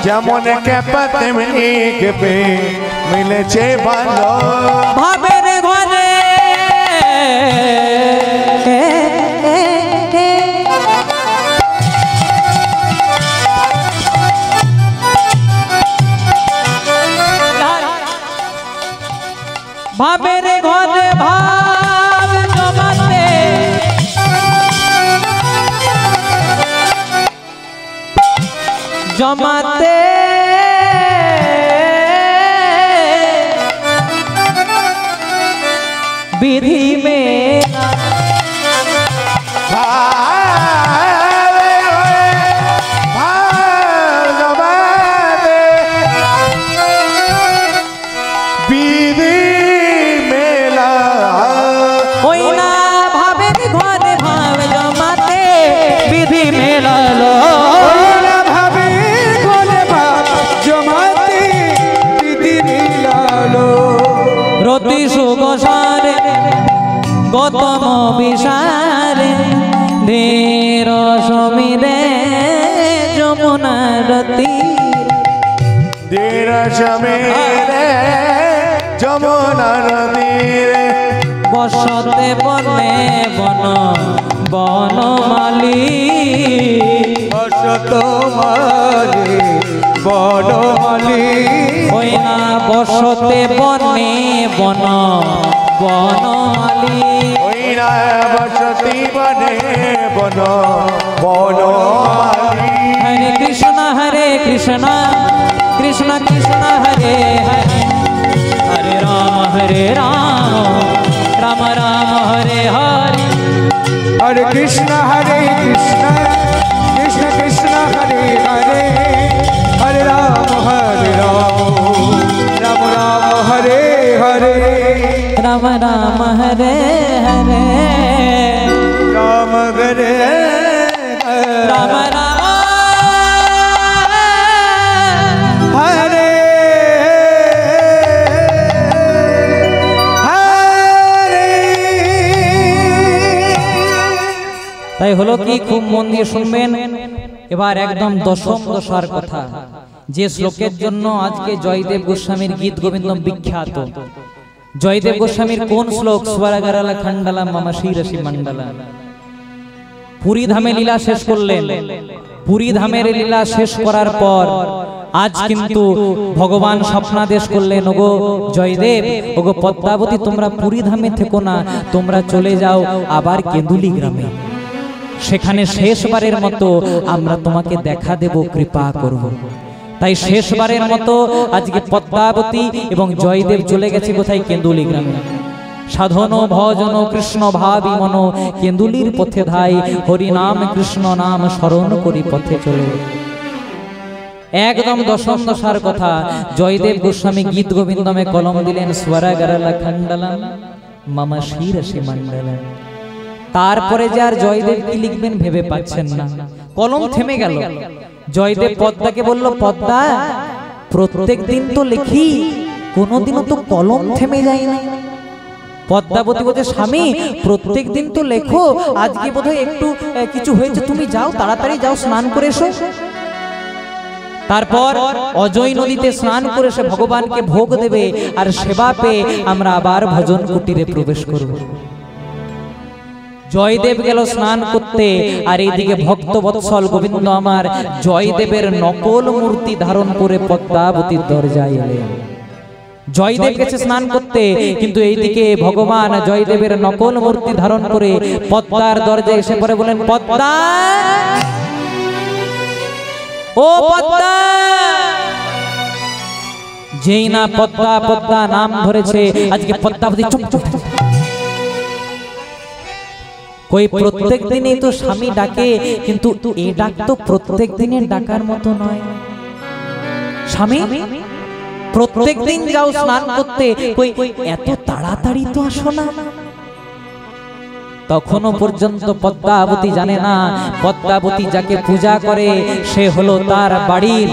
যেমন খেপা তেমনি খেপি মিলেছে ভালো। ভাবের ঘরে ভাবের ঘরে ভাব জমাতে, জমাতে বিধি মে গৌতম বিশারে ধীর সমীরে যমুনার তীর, ধীর সমীরে যমুনার তীরে, বসতে বনে বন বনমালী, বসত মালি বনমালী, ওই না বসতে বনে বন বনমালী, ওই না বসতি বনে বন বনমালী। হরে কৃষ্ণ কৃষ্ণ কৃষ্ণ কৃষ্ণ হরে হরে, হরে রাম, রাম রাম হরে হরে, हरे कृष्ण कृष्ण कृष्ण हरे हरे, हरे राम राम राम हरे हरे, राम राम हरे हरे, राम हरे राम राम हरे हरे। তাই হলো কি, খুব মন দিয়ে শুনবেন। এবার একদম দশম দশার কথা, যে শ্লোকের জন্য আজকে জয়দেব গোস্বামীর গীত গোবিন্দম বিখ্যাত। জয়দেব গোস্বামীর কোন শ্লোক? স্বরাগারালা খণ্ডলা মামা শিরসি মণ্ডলা। পুরী ধামে লীলা শেষ করলেন। পুরী ধামের লীলা শেষ করার পর আজ কিন্তু ভগবান স্বপ্নাদেশ করলেন, ওগো জয়দেব, ওগো পদ্মাবতী, তোমরা পুরী ধামে থেকো না, তোমরা চলে যাও আবার কেঁদুলি গ্রামে। সেখানে শেষবারের মতো আমরা তোমাকে দেখা দেব, কৃপা করব। তাই শেষবারের মতো আজকে পদ্মাবতী এবং জয়দেব চলে গেছে কোথায়? কেঁদুলি গ্রামে। সাধন ভজন কৃষ্ণ ভাবি মন, কেঁদুলির পথে ধাই, হরি নাম কৃষ্ণ নাম স্মরণ করি পথে চলে। একদম দশম দশার কথা। জয়দেব গোস্বামী গীত গোবিন্দমে কলম দিলেন, স্বরাগারালা খণ্ডলাম মামা শিরসি মণ্ডলাম। তারপরে যে আর জয়দেব কি লিখবেন ভেবে পাচ্ছেন না, কলম থেমে গেল। জয়দেব পদ্মাকে বলল, পদ্মা, প্রত্যেক দিন তো লিখি, কোনোদিনও তো কলম থেমে যায় না। পদ্মাবতী বলছে, স্বামী, প্রত্যেক দিন তো লেখো, আজকে বোধহয় একটু কিছু হয়েছে, তুমি যাও, তাড়াতাড়ি যাও, স্নান করে এসো। তারপর অজয় নদীতে স্নান করে সে ভগবানকে ভোগ দেবে, আর সেবা পেয়ে আমরা আবার ভজন কুটিরে প্রবেশ করব। জয়দেব গেল স্নান করতে, আর এইদিকে ভক্ত বৎসল গোবিন্দ আমার জয়দেবের নকল মূর্তি ধারণ করে পদ্মাবতীর দরজায় এলেন। জয়দেব গেছে স্নান করতে, কিন্তু এইদিকে ভগবান জয়দেবের নকল মূর্তি ধারণ করে পদ্মার দরজায় এসে পড়ে, বলেন, পদ্মা, ও পদ্মা। যেই না পদ্মা পদ্মা নাম ধরেছে, আজকে পদ্মাবতী চুপ চুপ। কই প্রত্যেক দিনই তো স্বামী ডাকে, কিন্তু এই ডাক তো প্রত্যেক দিনের ডাকার মতো নয়। স্বামী, প্রত্যেক দিন যাও স্নান করতে, কই এত তাড়াতাড়ি তো আসো না। তখনও পর্যন্ত পদ্মাবতী জানে না, পদ্মাবতী যাকে পূজা করে সে হলো তার বাড়ির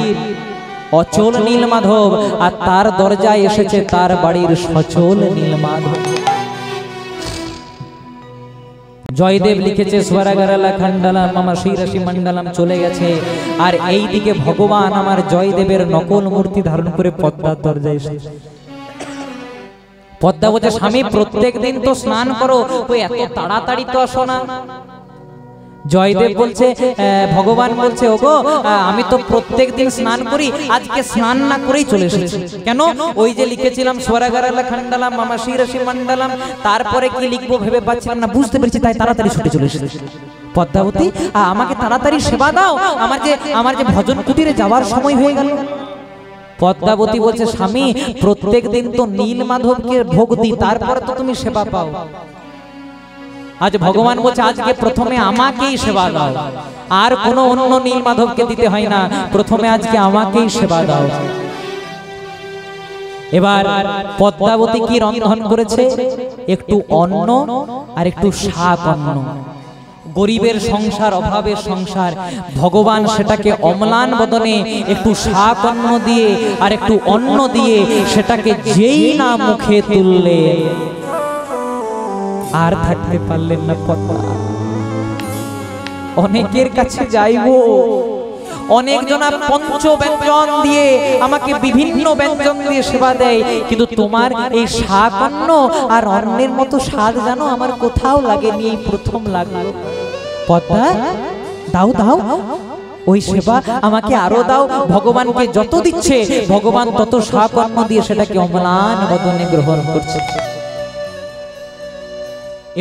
অচল নীলমাধব, আর তার দরজায় এসেছে তার বাড়ির সচল নীলমাধব। জয়দেব লিখেছে, স্বরাগারালা খণ্ডলাম মামা শিরসি মণ্ডলাম, চলে গেছে। আর এই দিকে ভগবান আমার জয়দেবের নকল মূর্তি ধারণ করে পদ্মার দরজায় এসেছে। পদ্মা বলছে, স্বামী, প্রত্যেক দিন তো স্নান করো, ওই এত তাড়াতাড়ি তো আসো না। জয়দেব বলছে, ভগবান বলছে, ওগো, আমি তো প্রত্যেক দিন স্নান করি, আজকে স্নান না করেই চলে এসেছি। কেন? ওই যে লিখেছিলাম স্বরাগারালা খণ্ডলাম মামা শিরসি মণ্ডলাম, তারপরে কি লিখবো ভেবে পাচ্ছিলাম না, বুঝতে পেরেছি, তাই তাড়াতাড়ি ছুটে চলে এসেছি। পদ্মাবতী, আমাকে তাড়াতাড়ি সেবা দাও, আমার যে ভজন কুটিরে যাওয়ার সময় হয়ে গেল। পদ্মাবতী বলছে, স্বামী, প্রত্যেক দিন তো নীলমাধবকে ভোগ দিই, তারপরে তো তুমি সেবা পাও। আজ ভগবান বলছে, আজকে প্রথমে আমাকেই সেবা দাও, আর কোনো অন্য নীলমাধবকে দিতে হয় না, প্রথমে আজকে আমাকেই সেবা দাও। এবার পদ্মাবতী কি রন্ধন করেছে? একটু অন্ন আর একটু শাক অন্ন। গরিবের সংসার, অভাবের সংসার, ভগবান সেটাকে অম্লান বদনে একটু শাক অন্ন দিয়ে আর একটু অন্ন দিয়ে সেটাকে যেই না মুখে তুললে আর থাকতে পারলেন না পদ্মা। অনেকের কাছে যাইবো, অনেক জনা পঞ্চ ব্যঞ্জন দিয়ে আমাকে বিভিন্ন ব্যঞ্জন দিয়ে সেবা দেয়, কিন্তু তোমার এই শাক অন্ন আর অন্নের মতো স্বাদ জানো আমার কোথাও লাগেনি, এই প্রথম লাগলো। পদ্মা, দাও দাও ওই সেবা আমাকে আরো দাও। ভগবানকে যত দিচ্ছে ভগবান তত শাক অন্ন দিয়ে সেটাকে অম্লান বদনে গ্রহণ করছে।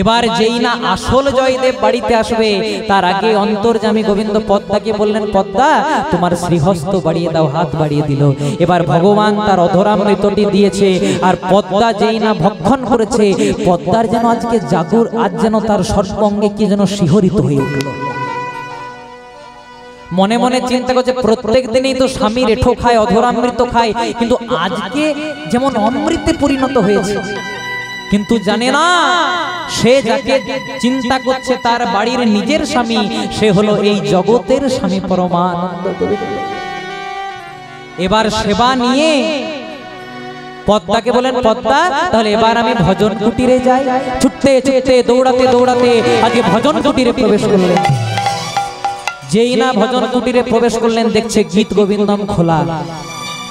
এবার যেই না আসল জয়দেব বাড়িতে আসবে তার আগে অন্তর্যামী গোবিন্দ পদ্মাকে বললেন, পদ্মা তোমার শ্রীহস্ত বাড়িয়ে দাও, হাত বাড়িয়ে দিল। এবার ভগবান তার অধরামৃতটি দিয়েছে, আর পদ্মা যেই না ভক্ষণ করেছে, পদ্মার যেন আজকে জাগর, আজ যেন তার সর্বাঙ্গে কি যেন শিহরিত হয়ে উঠল। মনে মনে চিন্তা করছে প্রত্যেক দিনই তো স্বামীর এঠো খায়, অধরামৃত খায়, কিন্তু আজকে যেমন অমৃতে পরিণত হয়েছে। কিন্তু জানে না সে যাকে চিন্তা করছে তার বাড়ির নিজের স্বামী, সে হলো এই জগতের স্বামী পরমানন্দ গোবিন্দ। এবার সেবা নিয়ে পদ্মাকে বলেন, পদ্মা তাহলে এবার আমি ভজন কুটিরে যাই। ছুটতে ছুটতে দৌড়াতে দৌড়াতে আজকে ভজন কুটিরে প্রবেশ করলেন। যেই না ভজন কুটিরে প্রবেশ করলেন, দেখছে গীত গোবিন্দম খোলা।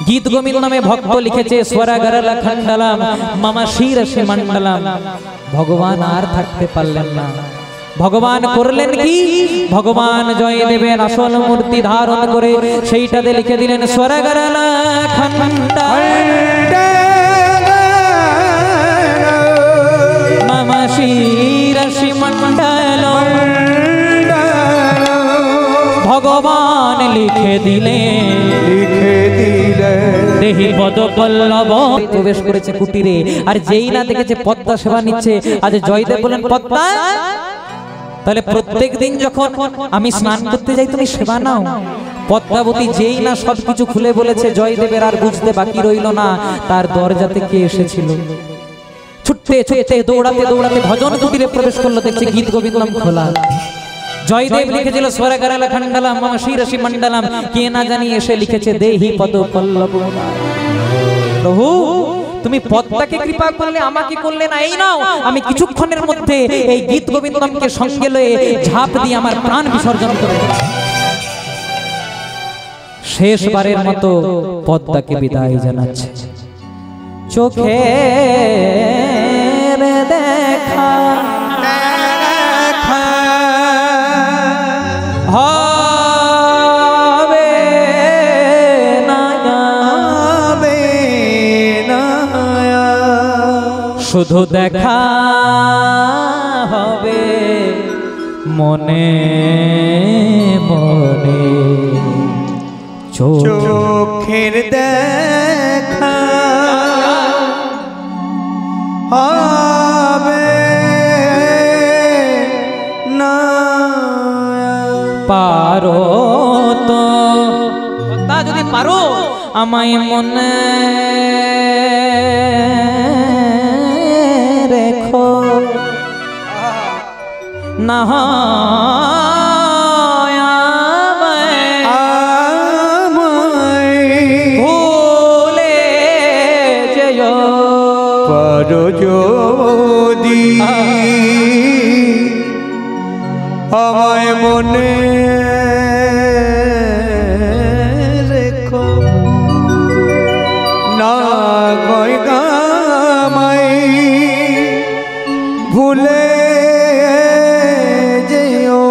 গীত গোবিন্দমে ভক্ত লিখেছে স্বরাগরলা খণ্ডলম মামা শিরসে মণ্ডলম। ভগবান আর থাকতে পারলেন না। ভগবান করলেন কি? ভগবান জয়দেবের আসল মূর্তি ধারণ করে সেইটাতে লিখে দিলেন স্বরাগরলা খণ্ডলম মামা শিরসে মণ্ডলম। ভগবান লিখে দিলেন, দেহি পদপল্লব। প্রবেশ করেছে কুটিরে, আর যেই না দেখেছে পদ্মা সেবা নিচ্ছে। আজ জয়দেব বলেন, পদ্মা তাহলে প্রত্যেক দিন যখন আমি স্নান করতে যাই তুমি সেবা নাও। পদ্মাবতী যেই না সবকিছু খুলে বলেছে, জয়দেবের আর বুঝতে বাকি রইল না তার দরজাতে কে এসেছিল। ছুটতে ছুটতে দৌড়াতে দৌড়াতে ভজন কুটিরে প্রবেশ করলো, দেখছে গীত গোবিন্দম খোলা। জয়দেব লিখেছিল স্বরাগরলা খণ্ডলম মামা শিরসি মণ্ডলম, কে না জানি এসে লিখেছে দেহি পদপল্লব। প্রভু তুমি পদ্মাকে কৃপা করলে, আমাকে করলে না। এই নাও, আমি কিছুক্ষণের মধ্যে এই গীত গোবিন্দমকে সঙ্গে লয়ে ঝাঁপ দিয়ে আমার প্রাণ বিসর্জন করে শেষবারের মতো পদ্মাকে বিদায় জানাচ্ছে। চোখে দেখা হবে না, শুধু দেখা হবে মনে মনে। চোখের দেখা হবে না, পারো তো তা যদি পারো আমায় মনে রেখো, না ভুলে যেও। পারো যদি আমায় মনে রেখো, না গয় গামাই ভুলে যেও।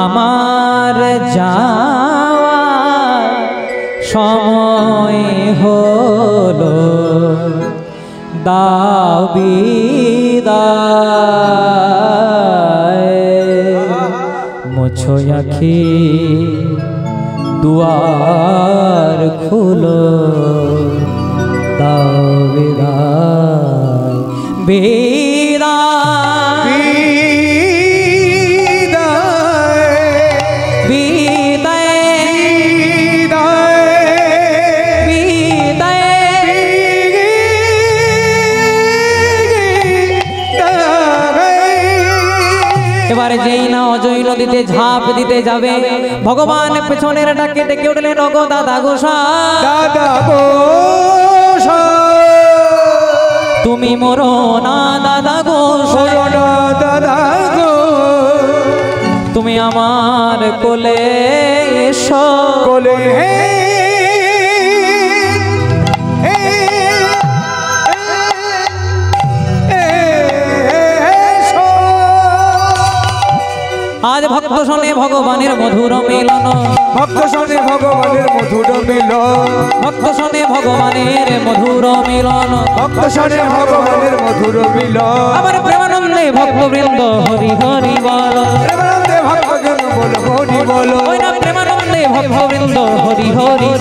আমার যাওয়া সময় হলো, দাও বিদায়। মুছো আঁখি দুয়ার খুলো, দাও বিদায় বিদায় এবারে যেই না অজয় নদীতে ঝাঁপ দিতে যাবে, ভগবান পেছনের ডাকে ডেকে উঠলেন, ওগো দাদা গোসাই, দাদা গো তুমি মরো না দাদা গোসাই, দাদা গো তুমি আমার কোলে এসো, কোলে আজ আজ ভক্ত শোনে ভগবানের মধুর মিলন, ভক্ত শোনে ভগবানের মধুর মিলন, ভক্ত শোনে ভগবানের মধুর মিলন, ভক্ত শোনে ভগবানের মধুর মিলন। আমার প্রেমানন্দে ভক্তবৃন্দ হরি হরি বল, প্রেমানন্দে ভক্তজন বল হরি বল, ওই না প্রেমানন্দে ভক্তবৃন্দ হরি হরি।